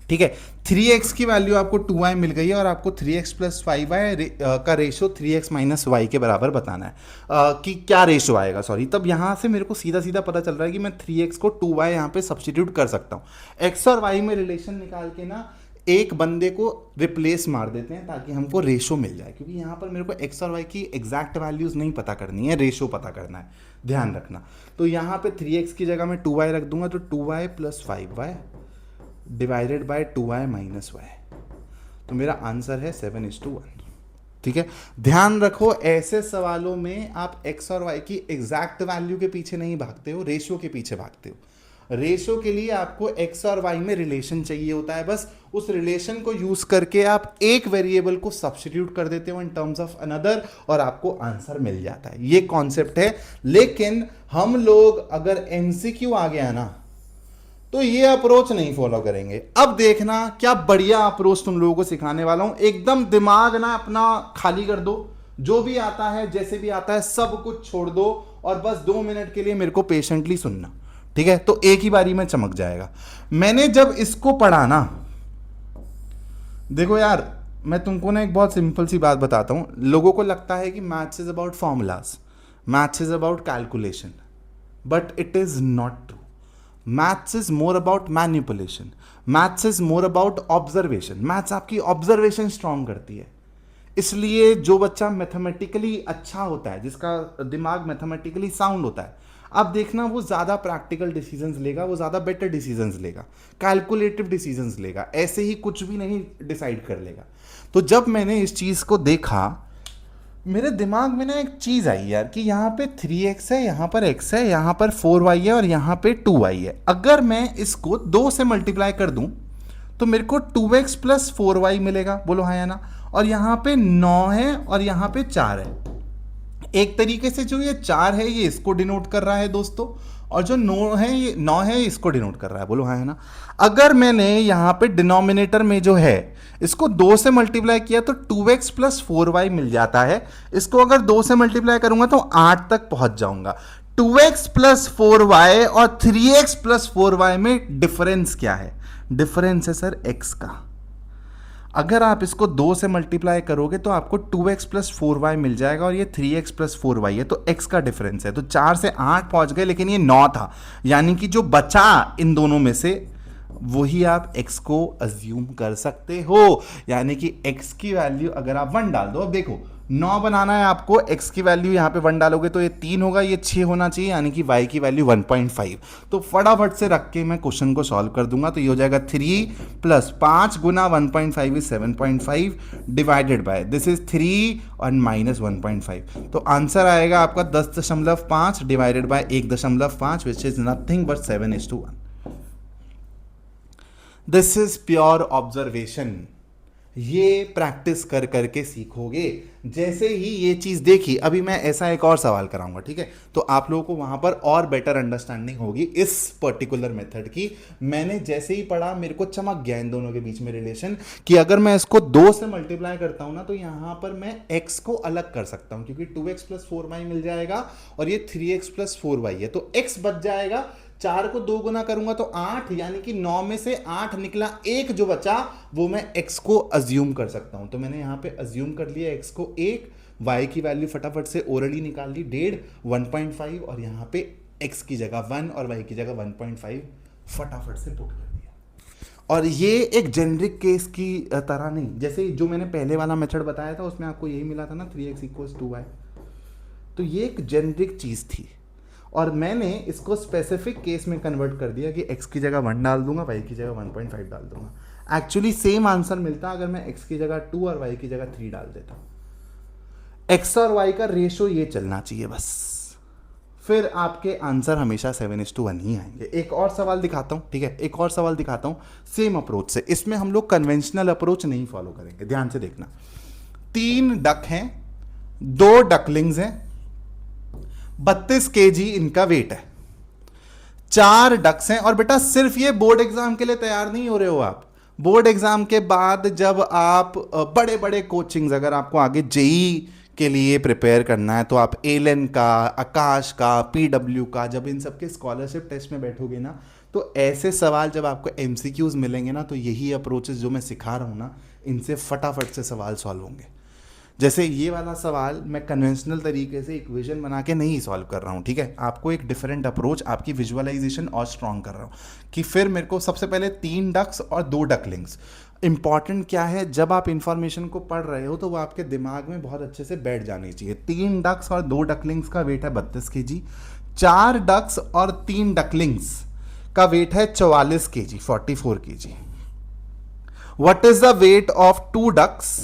ठीक है, 3x की वैल्यू आपको 2y मिल गई है और आपको 3x प्लस 5y का रेशो 3x माइनस वाई के बराबर बताना है कि क्या रेशो आएगा। सॉरी, तब यहाँ से मेरे को सीधा सीधा पता चल रहा है कि मैं 3x को 2y यहाँ पे सब्सटीट्यूट कर सकता हूँ। x और y में रिलेशन निकाल के ना एक बंदे को रिप्लेस मार देते हैं ताकि हमको रेशो मिल जाए, क्योंकि यहाँ पर मेरे को x और y की एग्जैक्ट वैल्यूज नहीं पता करनी है, रेशो पता करना है, ध्यान रखना। तो यहाँ पे 3x की जगह मैं 2y रख दूंगा, तो 2y plus 5y divided by 2y minus y. तो मेरा आंसर है 7:1। ठीक है, ध्यान रखो ऐसे सवालों में आप x और y की एग्जैक्ट वैल्यू के पीछे नहीं भागते हो, रेशियो के पीछे भागते हो। रेशियो के लिए आपको x और y में रिलेशन चाहिए होता है, बस उस रिलेशन को यूज करके आप एक वेरिएबल को सब्स्टिट्यूट कर देते हो इन टर्म्स ऑफ अनदर और आपको आंसर मिल जाता है। ये कॉन्सेप्ट है। लेकिन हम लोग अगर MCQ आ गया ना तो ये अप्रोच नहीं फॉलो करेंगे। अब देखना क्या बढ़िया अप्रोच तुम लोगों को सिखाने वाला हूं। एकदम दिमाग ना अपना खाली कर दो, जो भी आता है जैसे भी आता है सब कुछ छोड़ दो और बस 2 मिनट के लिए मेरे को पेशेंटली सुनना। ठीक है, तो एक ही बारी में चमक जाएगा। मैंने जब इसको पढ़ा ना, देखो यार मैं तुमको ना एक बहुत सिंपल सी बात बताता हूं। लोगों को लगता है कि maths is about formulas, maths is about calculation, but it is not true. Maths is more about manipulation, maths is more about observation. Maths आपकी ऑब्जर्वेशन स्ट्रांग करती है। इसलिए जो बच्चा मैथमेटिकली अच्छा होता है, जिसका दिमाग मैथमेटिकली साउंड होता है, अब देखना वो ज़्यादा प्रैक्टिकल डिसीजंस लेगा, वो ज़्यादा बेटर डिसीजंस लेगा, कैलकुलेटिव डिसीजंस लेगा, ऐसे ही कुछ भी नहीं डिसाइड कर लेगा। तो जब मैंने इस चीज़ को देखा, मेरे दिमाग में ना एक चीज़ आई यार कि यहाँ पे 3x है, यहाँ पर x है, यहाँ पर 4y है और यहाँ पे 2y है। अगर मैं इसको 2 से मल्टीप्लाई कर दूं तो मेरे को 2x प्लस 4y मिलेगा, बोलो हाँ या ना। और यहाँ पे 9 है और यहाँ पे 4 है। एक तरीके से जो ये 4 है ये इसको डिनोट कर रहा है दोस्तों, और जो 9 है ये इसको डिनोट कर रहा है, बोलो हाँ है ना। अगर मैंने यहाँ पे डिनोमिनेटर में जो है इसको 2 से मल्टीप्लाई किया तो 2x प्लस 4y मिल जाता है। इसको अगर 2 से मल्टीप्लाई करूंगा तो 8 तक पहुंच जाऊंगा। 2x प्लस 4y और 3x प्लस 4y में डिफरेंस क्या है? डिफरेंस है सर x का। अगर आप इसको 2 से मल्टीप्लाई करोगे तो आपको 2x प्लस 4y मिल जाएगा और ये 3x प्लस 4y है, तो x का डिफरेंस है। तो 4 से 8 पहुंच गए, लेकिन ये 9 था, यानी कि जो बचा इन दोनों में से वही आप x को अज्यूम कर सकते हो। यानी कि x की वैल्यू अगर आप 1 डाल दो, अब देखो 9 बनाना है आपको, x की वैल्यू यहाँ पे 1 डालोगे तो ये 3 होगा, ये 6 होना चाहिए, यानी कि y की वैल्यू 1.5। तो फटाफट से रख के मैं क्वेश्चन को सॉल्व कर दूंगा। तो ये हो जाएगा 3 plus 5 Guna 1.5 is 7.5 divided by this is 3 और माइनस 1.5। तो आंसर आएगा आपका 10.5 divided by 1.5 which is nothing but 7:1। This is pure observation. ये प्रैक्टिस कर करके सीखोगे। जैसे ही ये चीज देखी, अभी मैं ऐसा एक और सवाल कराऊंगा, ठीक है, तो आप लोगों को वहां पर और बेटर अंडरस्टैंडिंग होगी इस पर्टिकुलर मेथड की। मैंने जैसे ही पढ़ा मेरे को चमक गया इन दोनों के बीच में रिलेशन, कि अगर मैं इसको 2 से मल्टीप्लाई करता हूं ना तो यहां पर मैं x को अलग कर सकता हूं, क्योंकि 2x प्लस 4y मिल जाएगा और ये 3x प्लस 4y है, तो x बच जाएगा। 4 को 2 गुना करूंगा तो 8, यानी कि 9 में से 8 निकला, एक जो बचा वो मैं x को अज्यूम कर सकता हूं। तो मैंने यहां पे अज्यूम कर लिया x को 1, y की वैल्यू फटाफट से ओरली निकाल ली 1.5, 1.5 और यहां पे x की जगह 1 और y की जगह 1.5 फटाफट से पुट कर दिया। और ये एक जेनरिक केस की तरह नहीं, जैसे जो मैंने पहले वाला मेथड बताया था उसमें आपको यही मिला था ना 3x इक्वल्स 2y। तो ये एक जेनरिक चीज थी और मैंने इसको स्पेसिफिक केस में कन्वर्ट कर दिया कि x की जगह 1 डाल दूंगा, y की जगह 1.5 डाल दूंगा। एक्चुअली सेम आंसर मिलता अगर मैं x की जगह 2 और y की जगह 3 डाल देता। x और y का रेशो ये चलना चाहिए बस, फिर आपके आंसर हमेशा 7:1 ही आएंगे। एक और सवाल दिखाता हूं, ठीक है, एक और सवाल दिखाता हूं सेम अप्रोच से। इसमें हम लोग कन्वेंशनल अप्रोच नहीं फॉलो करेंगे, ध्यान से देखना। 3 डक हैं, 2 डकलिंग्स हैं, 32 केजी इनका वेट है, 4 डक्स हैं। और बेटा सिर्फ ये बोर्ड एग्जाम के लिए तैयार नहीं हो रहे हो आप, बोर्ड एग्जाम के बाद जब आप बड़े बड़े कोचिंग्स, अगर आपको आगे जेई के लिए प्रिपेयर करना है तो आप एलन का, आकाश का, पीडब्ल्यू का, जब इन सबके स्कॉलरशिप टेस्ट में बैठोगे ना, तो ऐसे सवाल जब आपको एमसीक्यूज मिलेंगे ना, तो यही अप्रोचेस जो मैं सिखा रहा हूँ ना, इनसे फटाफट से सवाल सॉल्व होंगे। जैसे ये वाला सवाल मैं कन्वेंशनल तरीके से इक्वेशन बना के नहीं सॉल्व कर रहा हूँ, ठीक है, आपको एक डिफरेंट अप्रोच, आपकी विजुअलाइजेशन और स्ट्रॉन्ग कर रहा हूँ कि फिर मेरे को सबसे पहले 3 डक्स और 2 डकलिंग्स। इंपॉर्टेंट क्या है, जब आप इंफॉर्मेशन को पढ़ रहे हो तो वो आपके दिमाग में बहुत अच्छे से बैठ जानी चाहिए। 3 डक्स और 2 डकलिंग्स का वेट है 32 केजी, 4 डक्स और 3 डकलिंग्स का वेट है 44 kg, 44 kg. What is the weight of 2 ducks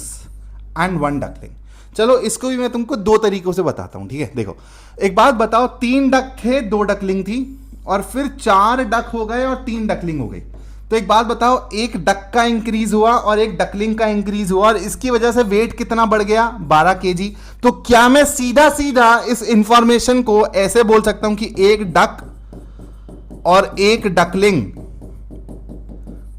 and 1 duckling? चलो इसको भी मैं तुमको 2 तरीकों से बताता हूं, ठीक है। देखो एक बात बताओ, 3 डक थे, 2 डकलिंग थी, और फिर 4 डक हो गए और 3 डकलिंग हो गई। तो एक बात बताओ, एक डक का इंक्रीज हुआ और एक डकलिंग का इंक्रीज हुआ, और इसकी वजह से वेट कितना बढ़ गया? 12 केजी। तो क्या मैं सीधा सीधा इस इंफॉर्मेशन को ऐसे बोल सकता हूं कि एक डक और एक डकलिंग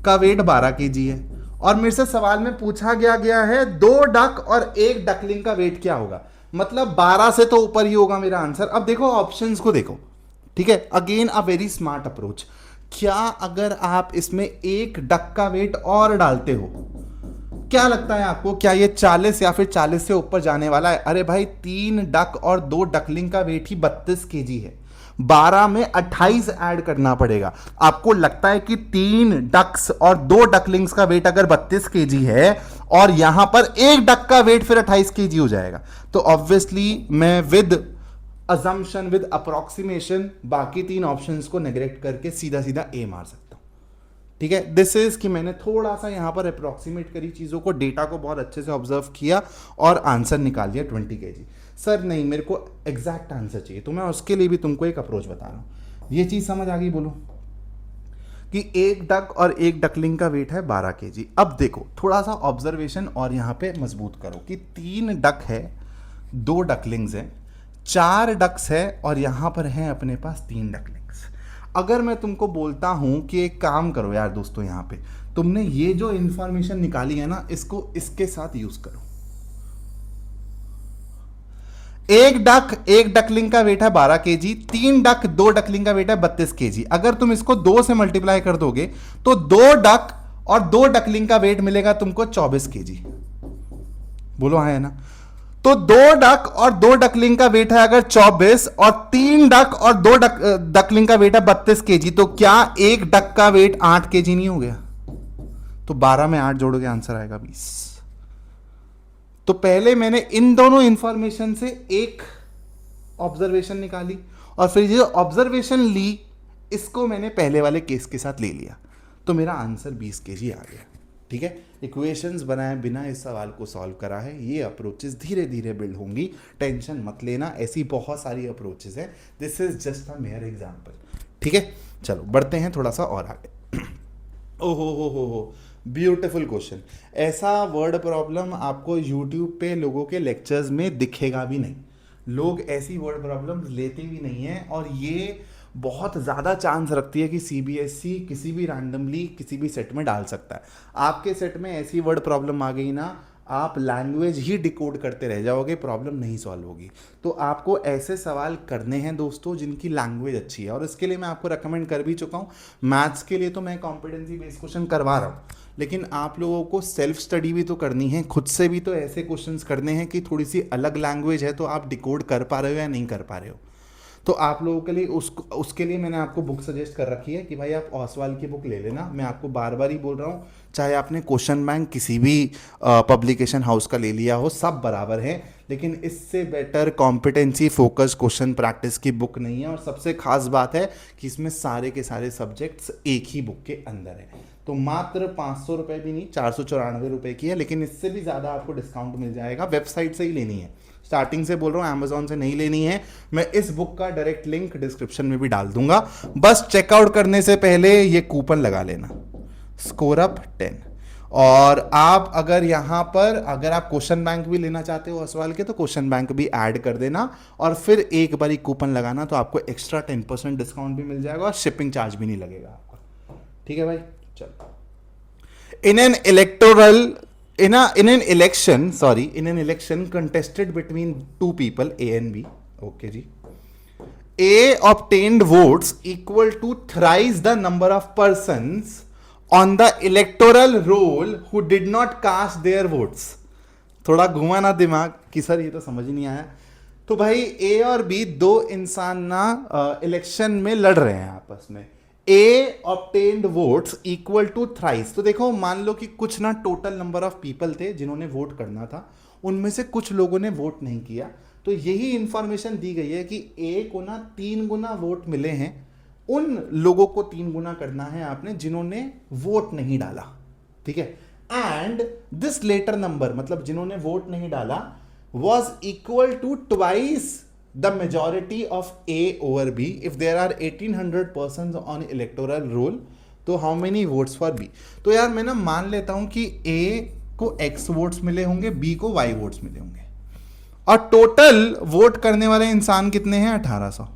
का वेट 12 केजी है, और मेरे से सवाल में पूछा गया है 2 डक और 1 डकलिंग का वेट क्या होगा, मतलब 12 से तो ऊपर ही होगा मेरा आंसर। अब देखो ऑप्शंस को देखो, ठीक है, again a very smart approach. क्या अगर आप इसमें 1 डक का वेट और डालते हो, क्या लगता है आपको, क्या ये 40 या फिर 40 से ऊपर जाने वाला है? अरे भाई 3 डक और 2 डकलिंग का वेट ही 32 केजी है, 12 में 28 ऐड करना पड़ेगा। आपको लगता है कि 3 डक्स और 2 डकलिंग्स का वेट अगर 32 केजी है और यहां पर 1 डक का वेट फिर 28 केजी हो जाएगा, तो ऑब्वियसली मैं विद अजम्पशन, विद अप्रोक्सीमेशन बाकी 3 ऑप्शंस को नेग्लेक्ट करके सीधा सीधा ए मार सकता हूं, ठीक है। दिस इज कि मैंने थोड़ा सा यहां पर अप्रोक्सीमेट करी चीजों को, डेटा को बहुत अच्छे से ऑब्जर्व किया और आंसर निकाल दिया 20 केजी। सर नहीं, मेरे को एग्जैक्ट आंसर चाहिए, तो मैं उसके लिए भी तुमको एक अप्रोच बता रहा हूं। ये चीज समझ आ गई? बोलो कि 1 डक और 1 डकलिंग का वेट है 12 केजी। अब देखो थोड़ा सा ऑब्जर्वेशन और यहां पे मजबूत करो कि 3 डक है, 2 डकलिंग्स है, 4 डक्स है और यहां पर है अपने पास 3 डकलिंग्स। अगर मैं तुमको बोलता हूं कि एक काम करो यार दोस्तों, यहां पे तुमने ये जो इंफॉर्मेशन निकाली है ना, इसको इसके साथ यूज करो। 1 डक 1 डकलिंग का वेट है 12 केजी, 3 डक 2 डकलिंग का वेट है 32 केजी। अगर तुम इसको 2 से मल्टीप्लाई कर दोगे तो 2 डक और 2 डकलिंग का वेट मिलेगा तुमको 24 केजी। बोलो हाँ है ना? तो 2 डक और 2 डकलिंग का वेट है अगर 24 और 3 डक और 2 डकलिंग का वेट है 32 केजी, तो क्या 1 डक का वेट 8 केजी नहीं हो गया? तो 12 में 8 जोड़ोगे आंसर आएगा 20। तो पहले मैंने इन दोनों इंफॉर्मेशन से एक ऑब्जर्वेशन निकाली और फिर जो ऑब्जर्वेशन ली इसको मैंने पहले वाले केस के साथ ले लिया, तो मेरा आंसर 20 केजी आ गया, ठीक है। इक्वेशंस बनाए बिना इस सवाल को सॉल्व करा है। ये अप्रोचेस धीरे धीरे बिल्ड होंगी, टेंशन मत लेना, ऐसी बहुत सारी अप्रोचेस है। This is just a mayor example, ठीक है। चलो बढ़ते हैं थोड़ा सा और आगे। ओहो ब्यूटीफुल क्वेश्चन। ऐसा वर्ड प्रॉब्लम आपको यूट्यूब पे लोगों के लेक्चर्स में दिखेगा भी नहीं। लोग ऐसी वर्ड प्रॉब्लम लेते भी नहीं है, और ये बहुत ज़्यादा चांस रखती है कि सीबीएसई किसी भी रैंडमली किसी भी सेट में डाल सकता है। आपके सेट में ऐसी वर्ड प्रॉब्लम आ गई ना, आप लैंग्वेज ही डिकोड करते रह जाओगे, प्रॉब्लम नहीं सॉल्व होगी। तो आपको ऐसे सवाल करने हैं दोस्तों जिनकी लैंग्वेज अच्छी है, और इसके लिए मैं आपको रेकमेंड कर भी चुका हूँ। मैथ्स के लिए तो मैं कॉम्पिटेंसी बेस्ड क्वेश्चन करवा रहा हूँ, लेकिन आप लोगों को सेल्फ स्टडी भी तो करनी है, खुद से भी तो ऐसे क्वेश्चंस करने हैं कि थोड़ी सी अलग लैंग्वेज है तो आप डिकोड कर पा रहे हो या नहीं कर पा रहे हो। तो आप लोगों के लिए उसके लिए मैंने आपको बुक सजेस्ट कर रखी है कि भाई आप ओसवाल की बुक ले लेना। मैं आपको बार बार ही बोल रहा हूँ, चाहे आपने क्वेश्चन बैंक किसी भी पब्लिकेशन हाउस का ले लिया हो, सब बराबर है, लेकिन इससे better competency focus question practice की बुक नहीं है। और सबसे खास बात है कि इसमें सारे के सारे सब्जेक्ट्स एक ही बुक के अंदर है। तो मात्र 500 रुपये भी नहीं, 494 रुपये की है, लेकिन इससे भी ज़्यादा आपको डिस्काउंट मिल जाएगा। वेबसाइट से ही लेनी है, स्टार्टिंग से बोल रहा हूँ, अमेजोन से नहीं लेनी है, मैं इस बुक का डायरेक्ट लिंक डिस्क्रिप्शन में भी डाल दूंगा। बस चेकआउट करने से पहले ये कूपन लगा लेना, स्कोर अप 10। और आप अगर यहां पर अगर आप क्वेश्चन बैंक भी लेना चाहते हो सवाल के, तो क्वेश्चन बैंक भी ऐड कर देना और फिर एक बारी कूपन लगाना, तो आपको एक्स्ट्रा 10% डिस्काउंट भी मिल जाएगा और शिपिंग चार्ज भी नहीं लगेगा आपका। ठीक है भाई, चलो। In an electoral in an election contested between two people, A and B, okay ji, A obtained votes equal to thrice the number of persons on the electoral roll who did not cast their votes। थोड़ा घुमा ना दिमाग कि sir ये तो समझ ही नहीं आया। तो भाई A और B दो इंसान ना इलेक्शन में लड़ रहे हैं आपस में। A obtained votes equal to thrice। तो देखो, मान लो कि कुछ ना टोटल नंबर ऑफ पीपल थे जिन्होंने वोट करना था, उनमें से कुछ लोगों ने वोट नहीं किया, तो यही इंफॉर्मेशन दी गई है कि A को ना 3 गुना वोट मिले हैं, उन लोगों को 3 गुना करना है आपने जिन्होंने वोट नहीं डाला। ठीक है, एंड दिस लेटर नंबर, मतलब जिन्होंने वोट नहीं डाला, was equal to twice the majority of A over B। if there are 1800 persons on electoral roll, तो how many votes for B? तो यार मैं ना मान लेता हूं कि A को X वोट्स मिले होंगे, B को Y वोट्स मिले होंगे, और टोटल वोट करने वाले इंसान कितने हैं? 1800।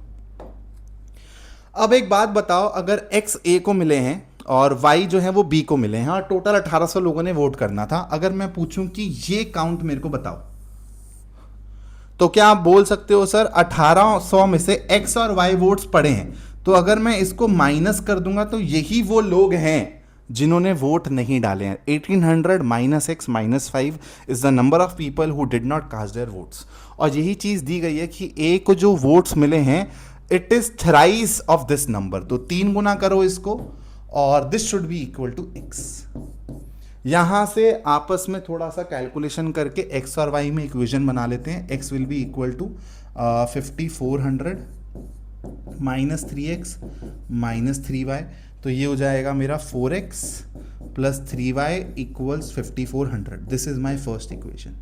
अब एक बात बताओ, अगर X A को मिले हैं और Y जो है वो B को मिले हैं और टोटल 1800 लोगों ने वोट करना था, अगर मैं पूछूं कि ये काउंट मेरे को बताओ, तो क्या आप बोल सकते हो सर 1800 में से X और Y वोट्स पड़े हैं, तो अगर मैं इसको माइनस कर दूंगा तो यही वो लोग हैं जिन्होंने वोट नहीं डाले हैं। 1800 minus X minus 5 is the number of people who did not cast their votes. और यही चीज दी गई है कि A को जो वोट्स मिले हैं, it is thrice of this number, तो 3 गुना करो इसको और this should be equal to X। यहां से आपस में थोड़ा सा कैलकुलेशन करके X और Y में इक्वेशन बना लेते हैं। X will be equal to 5400 minus 3X minus 3Y, तो ये हो जाएगा मेरा 4X plus 3Y equals 5400। This is my first equation.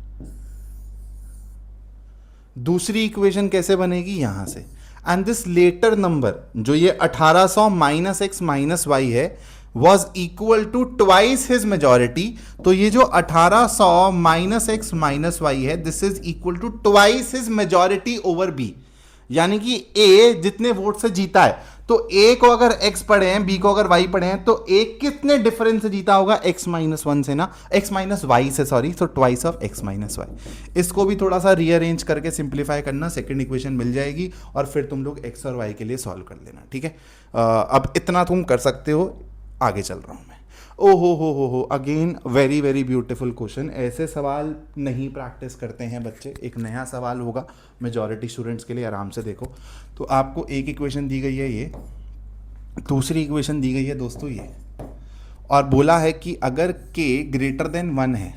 दूसरी इक्वेशन कैसे बनेगी? यहां से, एंड दिस लेटर नंबर जो ये 1800 माइनस X माइनस Y है was equal to twice his majority। तो ये जो 1800 माइनस X माइनस Y है, this is equal to twice his majority over B। यानी कि A जितने वोट से जीता है, तो A को अगर X पड़े हैं, B को अगर Y पड़े हैं, तो A कितने डिफरेंस से जीता होगा? X माइनस 1 से ना, X माइनस Y से, सॉरी, तो twice of X minus Y। इसको भी थोड़ा सा रीअरेंज करके सिंप्लीफाई करना, सेकंड इक्वेशन मिल जाएगी और फिर तुम लोग X और Y के लिए सॉल्व कर लेना। ठीक है, अब इतना तुम कर सकते हो, आगे चल रहा हूं मैं। ओ हो, again very very beautiful question. ऐसे सवाल नहीं प्रैक्टिस करते हैं बच्चे, एक नया सवाल होगा मेजॉरिटी स्टूडेंट्स के लिए, आराम से देखो। तो आपको एक इक्वेशन दी गई है ये, दूसरी इक्वेशन दी गई है दोस्तों ये, और बोला है कि अगर k ग्रेटर देन 1 है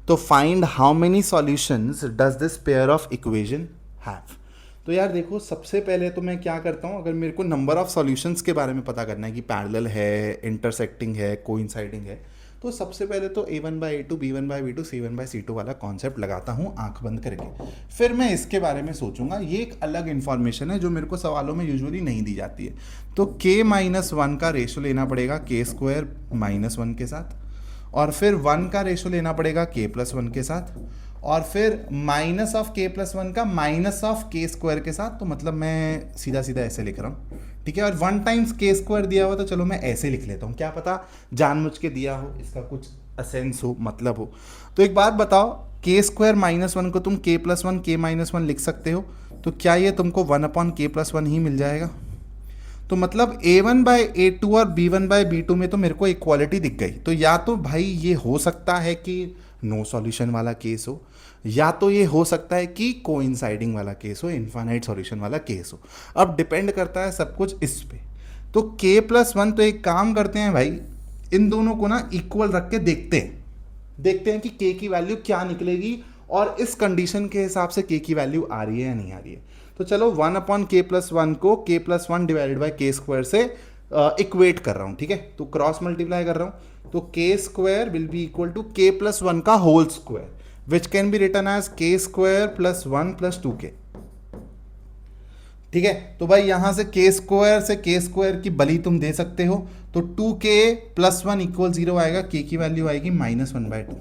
तो find how many solutions does this pair of equation have. तो यार देखो, सबसे पहले तो मैं क्या करता हूँ, अगर मेरे को नंबर ऑफ सॉल्यूशंस के बारे में पता करना है कि पैरेलल है, इंटरसेक्टिंग है, कोइंसाइडिंग है, तो सबसे पहले तो A1/A2 B1/B2 C1/C2 वाला कॉन्सेप्ट लगाता हूँ आंख बंद करके। फिर मैं इसके बारे में सोचूंगा। ये एक अलग इन्फॉर्मेशन है जो मेरे को सवालों में यूजुअली नहीं दी जाती है। तो k-1 का रेशो लेना पड़ेगा k² -1 के साथ, और फिर 1 का रेशो लेना पड़ेगा k+1 के साथ, और फिर माइनस ऑफ k+1 का माइनस ऑफ k² के साथ। तो मतलब मैं सीधा सीधा ऐसे लिख रहा हूँ, ठीक है। और 1 टाइम्स k² दिया हुआ, तो चलो मैं ऐसे लिख लेता हूँ, क्या पता जानबूझ के दिया हो, इसका कुछ असेंस हो, मतलब हो। तो एक बात बताओ, k² -1 को तुम k+1 k-1 लिख सकते हो, तो क्या ये तुमको 1/k+1 ही मिल जाएगा? तो मतलब A1/A2 और B1/B2 में तो मेरे को इक्वालिटी दिख गई। तो या तो भाई ये हो सकता है कि नो सॉल्यूशन वाला केस हो, या तो ये हो सकता है कि कोइंसाइडिंग वाला केस हो, इनफाइनाइट सॉल्यूशन वाला केस हो। अब डिपेंड करता है सब कुछ इस पे। तो k+1, तो एक काम करते हैं भाई, इन दोनों को ना इक्वल रख के देखते हैं कि k की वैल्यू क्या निकलेगी, और इस कंडीशन के हिसाब से k की वैल्यू आ रही है या नहीं आ रही है। तो चलो 1/k+1 को k+1 डिवाइडेड बाई k² से इक्वेट कर रहा हूँ, ठीक है। तो क्रॉस मल्टीप्लाई कर रहा हूँ, तो k² will be equal to k+1 का whole square. Which can be written as k square plus 1 plus 2k। ठीक है, तो भाई यहां से के स्क्वायर की बली तुम दे सकते हो, तो 2k प्लस 1 इक्वल 0 आएगा, के की वैल्यू आएगी -1/2।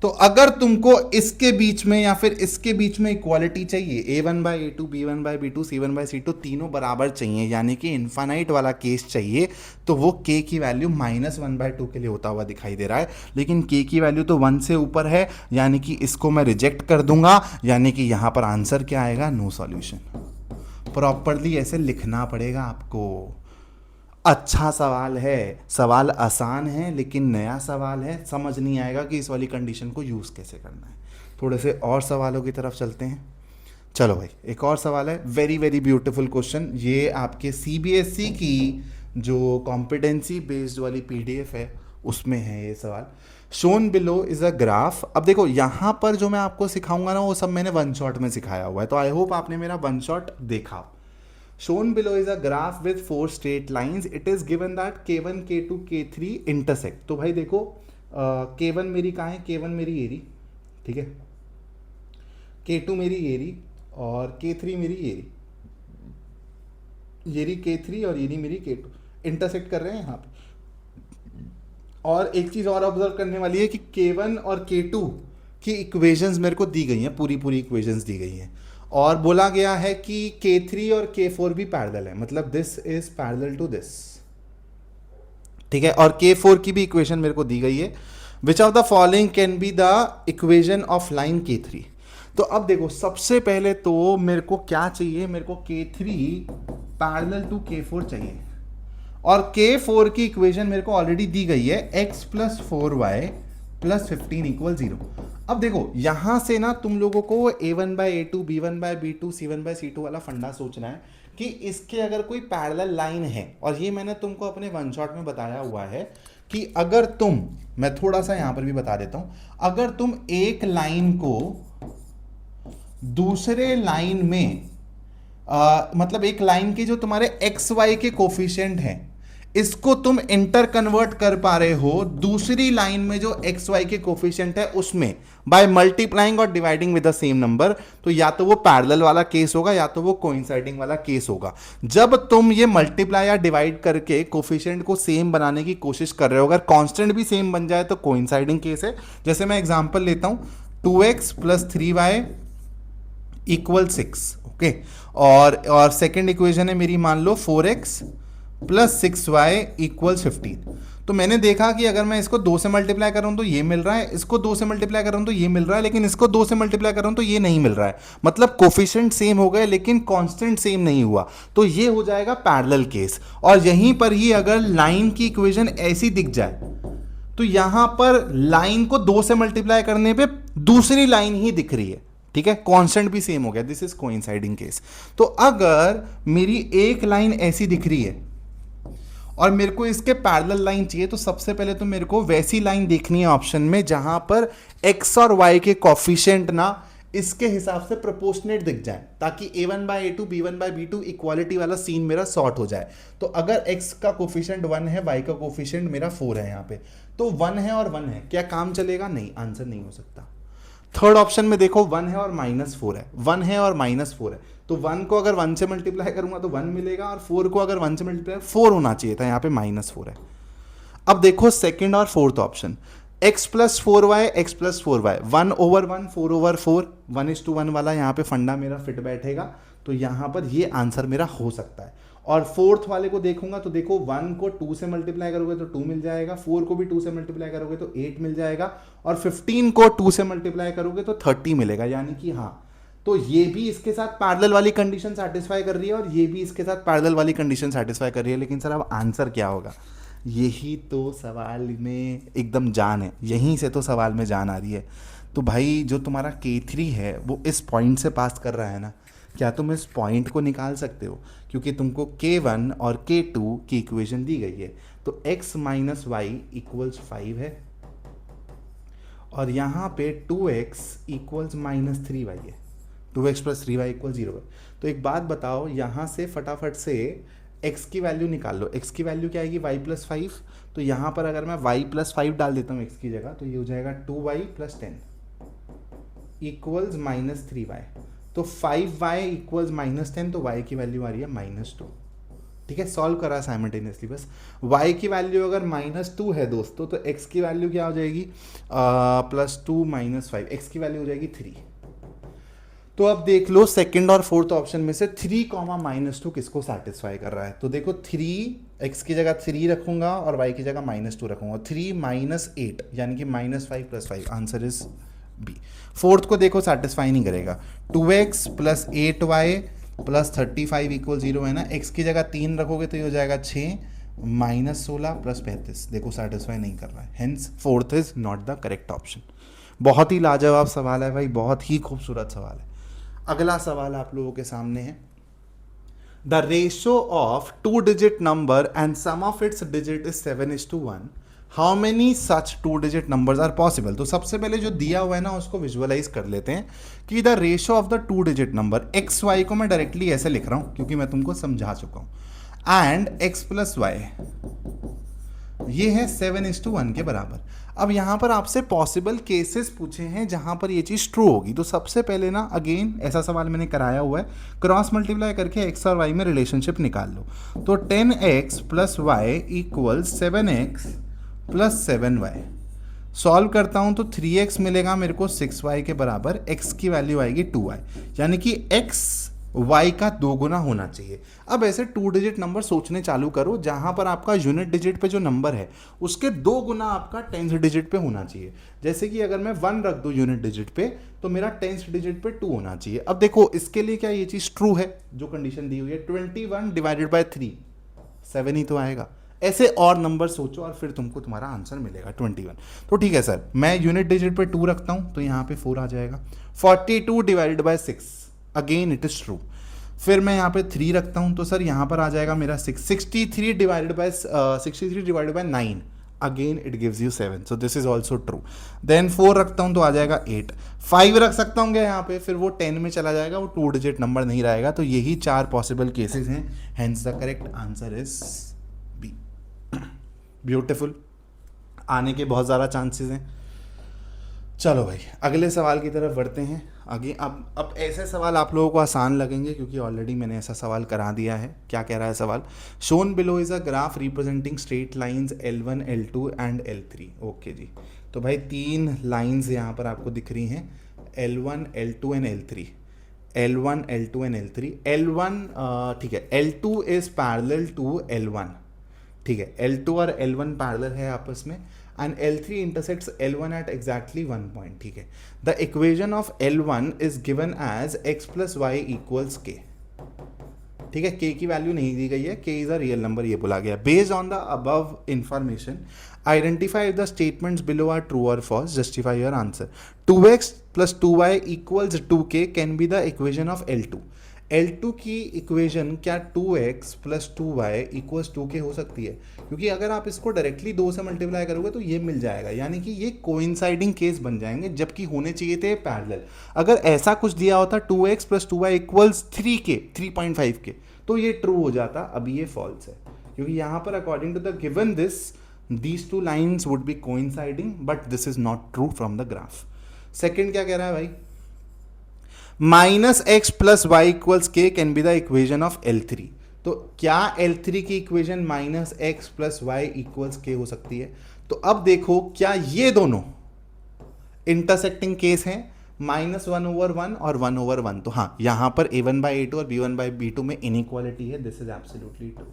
तो अगर तुमको इसके बीच में या फिर इसके बीच में इक्वालिटी चाहिए, a1/a2 b1/b2 c1/c2 तीनों बराबर चाहिए, यानी कि इन्फानाइट वाला केस चाहिए, तो वो k की वैल्यू -1/2 के लिए होता हुआ दिखाई दे रहा है। लेकिन k की वैल्यू तो 1 से ऊपर है, यानी कि इसको मैं रिजेक्ट कर दूंगा, यानी कि यहां पर आंसर क्या आएगा, नो सॉल्यूशन। प्रॉपरली ऐसे लिखना पड़ेगा आपको। अच्छा सवाल है, सवाल आसान है, लेकिन नया सवाल है, समझ नहीं आएगा कि इस वाली कंडीशन को यूज़ कैसे करना है। थोड़े से और सवालों की तरफ चलते हैं। चलो भाई, एक और सवाल है, वेरी वेरी ब्यूटीफुल क्वेश्चन। ये आपके सीबीएसई की जो कॉम्पिटेंसी बेस्ड वाली पीडीएफ है उसमें है ये सवाल। Shown below is a graph. अब देखो यहाँ पर जो मैं आपको सिखाऊंगा ना, वो सब मैंने वन शॉट में सिखाया हुआ है, तो आई होप आपने मेरा वन शॉट देखा। Shown below is a graph with 4 straight lines. It is given that K1, K2, K3 intersect. तो भाई देखो, K1 मेरी कहाँ है, K1 मेरी ये रही, ठीक है, K2 मेरी ये रही, और K3 मेरी ये रही, ये रही K3 और ये रही मेरी K2, इंटरसेक्ट कर रहे हैं यहाँ पे। और एक चीज़ और ऑब्जर्व करने वाली है कि K1 और K2 की इक्वेशंस मेरे को दी गई हैं, पूरी पूरी इक्वेशंस दी गई हैं, और बोला गया है कि K3 और K4 भी पैरेलल है, मतलब this is parallel to this, ठीक है। और K4 की भी इक्वेशन मेरे को दी गई है। Which of the following can be the equation of line K3। तो अब देखो, सबसे पहले तो मेरे को क्या चाहिए, मेरे को K3 पैरेलल टू K4 चाहिए, और K4 की इक्वेशन मेरे को ऑलरेडी दी गई है, x plus 4y plus 15 equal 0। अब देखो यहां से ना तुम लोगों को a1/a2 b1/b2 c1/c2 वाला फंडा सोचना है कि इसके अगर कोई पैरेलल लाइन है, और ये मैंने तुमको अपने वन शॉट में बताया हुआ है कि अगर तुम, मैं थोड़ा सा यहां पर भी बता देता हूं, अगर तुम एक लाइन को दूसरे लाइन में मतलब एक लाइन के जो तुम्हारे एक्स वाई के कोफिशिएंट हैं, इसको तुम इंटर कन्वर्ट कर पा रहे हो दूसरी लाइन में जो एक्स वाई के कोफिशिएंट है उसमें, बाय मल्टीप्लाइंग और dividing with the same number, तो या तो वो पैरेलल वाला केस होगा या तो वो कोइंसाइडिंग वाला केस होगा। जब तुम ये मल्टीप्लाई या डिवाइड करके कोफिशिएंट को सेम बनाने की कोशिश कर रहे हो, अगर कांस्टेंट भी सेम बन जाए तो कोइंसाइडिंग केस है। जैसे मैं एग्जांपल लेता हूं, 2x plus 3y equal 6, okay, और सेकेंड इक्वेशन है मेरी, मान लो 4x प्लस 6y इक्वल 15। तो मैंने देखा कि अगर मैं इसको 2 से मल्टीप्लाई कर रहा हूं तो ये मिल रहा है, इसको 2 से मल्टीप्लाई कर रहा हूं तो ये मिल रहा है, लेकिन इसको 2 से मल्टीप्लाई कर रहा हूं तो ये नहीं मिल रहा है। मतलब कोफिशिएंट सेम हो गए लेकिन कांस्टेंट सेम नहीं हुआ, तो ये हो जाएगा पैरेलल केस। और यहीं पर ही अगर लाइन की इक्वेशन ऐसी दिख जाए, तो यहां पर लाइन को 2 से मल्टीप्लाई करने पे दूसरी लाइन ही दिख रही है, ठीक है, कांस्टेंट भी सेम हो गया, दिस इज कोइंसाइडिंग केस। तो अगर मेरी एक लाइन ऐसी दिख रही है और मेरे को इसके पैरेलल लाइन चाहिए, तो सबसे पहले तो मेरे को वैसी लाइन देखनी है ऑप्शन में जहां पर x और y के कोफिशिएंट ना इसके हिसाब से प्रोपोर्शनेट दिख जाए, ताकि a1/a2 b1/b2 इक्वालिटी वाला सीन मेरा सॉर्ट हो जाए। तो अगर x का कोफिशिएंट 1 है, y का कोफिशिएंट मेरा 4 है, यहाँ पे तो 1 है और 1 है, क्या काम चलेगा? नहीं, आंसर नहीं हो सकता। थर्ड ऑप्शन में देखो, 1 है और -4 है, 1 है और -4 है, तो 1 को अगर 1 से मल्टीप्लाई करूंगा तो 1 मिलेगा, और 4 को अगर 1 से मल्टीप्लाई, 4 होना चाहिए था, यहाँ पे -4 है। अब देखो सेकंड और fourth option, x plus 4y, x plus 4y, 1/1 4/4, 1:1 वाला यहाँ पे फंडा मेरा फिट बैठेगा, तो यहाँ पर ये आंसर मेरा हो सकता है। और फोर्थ वाले को देखूंगा तो देखो 1 को 2 से मल्टीप्लाई करोगे तो 2 मिल जाएगा, 4 को भी 2 से मल्टीप्लाई करोगे तो 8 मिल जाएगा, और 15 को 2 से मल्टीप्लाई करोगे तो 30 मिलेगा। यानी कि हाँ, तो ये भी इसके साथ पैरेलल वाली कंडीशन सेटिस्फाई कर रही है और ये भी इसके साथ पैरेलल वाली कंडीशन सेटिस्फाई कर रही है। लेकिन सर अब आंसर क्या होगा? यही तो सवाल में एकदम जान है, यहीं से तो सवाल में जान आ रही है। तो भाई जो तुम्हारा K3 है वो इस पॉइंट से पास कर रहा है ना, क्या तुम इस पॉइंट को निकाल सकते हो? क्योंकि तुमको K1 और K2 की इक्वेशन दी गई है, तो x माइनस वाई इक्वल्स 5 है, और यहाँ पे 2x इक्वल्स -3y है, 2x प्लस 3y इक्वल 0 है। तो एक बात बताओ, यहाँ से फटाफट से x की वैल्यू निकाल लो। x की वैल्यू क्या आएगी? y plus 5। तो यहाँ पर अगर मैं y प्लस 5 डाल देता हूँ x की जगह, तो ये हो जाएगा 2y प्लस 10। इक्वल्स -3y, तो 5y इक्वल्स -10, तो y की वैल्यू आ रही है -2। ठीक है, सॉल्व करा साइमल्टेनियसली बस। y की वैल्यू अगर -2 है दोस्तों, तो x की वैल्यू क्या हो जाएगी, +2 -5, x की वैल्यू हो जाएगी 3। तो अब देख लो सेकंड और फोर्थ ऑप्शन में से 3, -2 किसको सेटिस्फाई कर रहा है। तो देखो 3, x की जगह 3 रखूंगा और y की जगह -2 रखूंगा, 3 -8 यानी कि -5 + 5, आंसर इज बी। फोर्थ को देखो सेटिस्फाई नहीं करेगा, 2x + 8y + 35 = 0 है ना, x की जगह 3 रखोगे तो ये हो जाएगा 6 -16 + 35, देखो सेटिस्फाई नहीं कर रहा है, hence fourth is not the correct option. बहुत ही लाजवाब सवाल है भाई, बहुत ही खूबसूरत सवाल है। अगला सवाल आप लोगों के सामने है, the ratio of 2 digit number and sum of its digit is 7:1, how many such 2 digit numbers are possible. तो सबसे पहले जो दिया हुआ है ना उसको विजुअलाइज कर लेते हैं कि the ratio of the 2 digit number, x y को मैं डायरेक्टली ऐसे लिख रहा हूं क्योंकि मैं तुमको समझा चुका हूं, एंड x + y, ये है 7:1 के बराबर। अब यहां पर आपसे पॉसिबल केसेस पूछे हैं जहां पर ये चीज ट्रू होगी। तो सबसे पहले ना अगेन ऐसा सवाल मैंने कराया हुआ है, क्रॉस मल्टीप्लाई करके x और y में रिलेशनशिप निकाल लो। तो 10x + y = 7x + 7y। Solve करता हूं तो 3x मिलेगा मेरे को 6y के बराबर, x की वैल्यू आएगी 2y, यानी कि x y का 2 गुना होना चाहिए। अब ऐसे 2 डिजिट नंबर सोचने चालू करो जहां पर आपका यूनिट डिजिट पे जो नंबर है उसके 2 गुना आपका 10th डिजिट पे होना चाहिए। जैसे कि अगर मैं 1 रख दूं यूनिट डिजिट पे तो मेरा 10th डिजिट पे 2 होना चाहिए। अब देखो इसके लिए क्या ये चीज ट्रू है जो कंडीशन दी हुई है, 21 / 3, 7 ही तो आएगा। ऐसे और नंबर सोचो और फिर तुमको तुम्हारा आंसर मिलेगा 21। तो ठीक है सर, मैं यूनिट डिजिट पे 2 रखता हूं तो यहाँ पे 4 आ जाएगा। 42 / 6, अगेन इट इज ट्रू। फिर मैं यहाँ पे 3 रखता हूँ तो सर यहाँ पर आ जाएगा मेरा 6। 63 / 9, again it gives you 7, so this is also true. Then 4 रखता हूँ तो आ जाएगा 8। 5 रख सकता हूँ क्या यहाँ पे, फिर वो 10 में चला जाएगा, वो 2 डिजिट नंबर नहीं रहेगा। तो यही 4 पॉसिबल केसेस हैं, hence the correct answer is B. Beautiful, आने के बहुत ज़्यादा चांसेस हैं। चलो भाई अगले सवाल की तरफ बढ़ते हैं आगे। अब ऐसे सवाल आप लोगों को आसान लगेंगे क्योंकि ऑलरेडी मैंने ऐसा सवाल करा दिया है। क्या कह रहा है सवाल, shown below is a graph representing straight lines L1 L2 and L3। Okay जी, तो भाई 3 लाइंस यहाँ पर आपको दिख रही हैं, L1 L2 and L3, L1 L2 and L3। L1 ठीक है, L2 is parallel to L1, ठीक है, L2 और L1 पैरेलल है आपस में, and L3 intersects L1 at exactly 1 point, ठीक है। The equation of L1 is given as x + y = k, ठीक है। k की वैल्यू नहीं दी गई है, k is a real number, ये बोला गया। Based on the above information identify if the statements below are true और false, justify your answer. 2x + 2y = 2k can be the equation of L2। L2 की equation क्या 2x + 2y = 2k हो सकती है? क्योंकि अगर आप इसको डायरेक्टली 2 से मल्टीप्लाई करोगे तो ये मिल जाएगा, यानी कि ये कोइंसाइडिंग केस बन जाएंगे, जबकि होने चाहिए थे पैरेलल। अगर ऐसा कुछ दिया होता 2x + 2y = 3k, 3.5k, तो ये ट्रू हो जाता। अभी ये फॉल्स है क्योंकि यहाँ पर according to the given this these 2 lines would be coinciding, but this is not true from the graph. Second क्या कह रहा है भाई, -x + y = k can be the equation of L3। तो क्या L3 की इक्वेशन -x + y = k हो सकती है? तो अब देखो क्या ये दोनों इंटरसेक्टिंग केस हैं, -1/1 और 1/1। तो हाँ, यहां पर a1/a2 और b1/b2 में इनइक्वालिटी है, दिस इज एब्सोल्युटली ट्रू।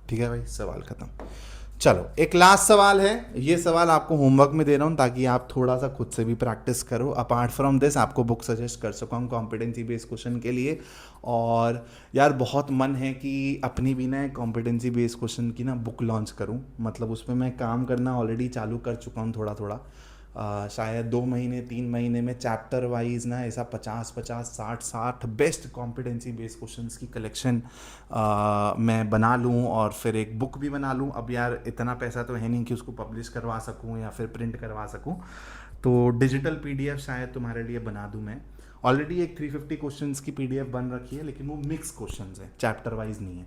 ठीक है भाई, सवाल खत्म। चलो एक लास्ट सवाल है, ये सवाल आपको होमवर्क में दे रहा हूँ ताकि आप थोड़ा सा खुद से भी प्रैक्टिस करो। अपार्ट फ्रॉम दिस आपको बुक सजेस्ट कर सका हूँ कॉम्पिटेंसी बेस्ड क्वेश्चन के लिए। और यार बहुत मन है कि अपनी भी ना कॉम्पिटेंसी बेस्ड क्वेश्चन की ना बुक लॉन्च करूँ, मतलब उसमें मैं काम करना ऑलरेडी चालू कर चुका हूँ थोड़ा थोड़ा। शायद 2 महीने 3 महीने में चैप्टर वाइज ना ऐसा 50-50 60-60 बेस्ट कॉम्पिटेंसी बेस्ड क्वेश्चंस की कलेक्शन मैं बना लूँ और फिर एक बुक भी बना लूँ। अब यार इतना पैसा तो है नहीं कि उसको पब्लिश करवा सकूँ या फिर प्रिंट करवा सकूँ, तो डिजिटल PDF शायद तुम्हारे लिए बना दूँ मैं। ऑलरेडी एक 350 क्वेश्चंस की PDF बन रखी है, लेकिन वो मिक्स क्वेश्चंस है, चैप्टर वाइज नहीं है।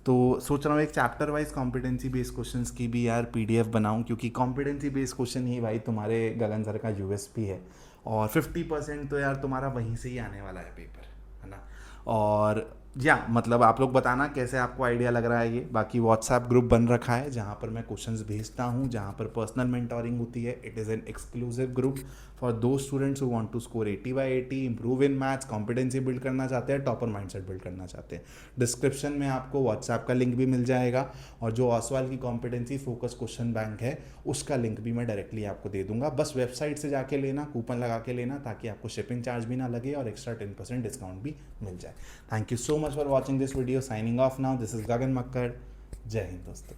तो सोच रहा हूँ एक chapter wise competency based questions की भी यार पीडीएफ बनाऊँ, क्योंकि कॉम्पिटेंसी बेस्ड क्वेश्चन ही भाई तुम्हारे गगन सर का यूएसपी है, और 50% तो यार तुम्हारा वहीं से ही आने वाला है पेपर, है ना। और या मतलब आप लोग बताना कैसे आपको आइडिया लग रहा है ये। बाकी व्हाट्सएप ग्रुप बन रखा है जहाँ पर मैं क्वेश्चंस भेजता हूँ, जहाँ पर पर्सनल मेंटोरिंग होती है। It is an exclusive group for दो students who want to score 80/80, improve in maths, competency build करना चाहते हैं, टॉपर माइंडसेट बिल्ड करना चाहते हैं। डिस्क्रिप्शन में आपको व्हाट्सएप का लिंक भी मिल जाएगा, और जो ऑसवाल की कॉम्पिटेंसी फोकस क्वेश्चन बैंक है उसका लिंक भी मैं डायरेक्टली आपको दे दूंगा। बस वेबसाइट से जाके लेना, कूपन लगा के लेना, ताकि आपको शिपिंग चार्ज भी ना लगे और एक्स्ट्रा 10% डिस्काउंट भी मिल जाए। Thank you so much for watching this video. Signing off now, this is Gagan Makkar. जय हिंद दोस्तों।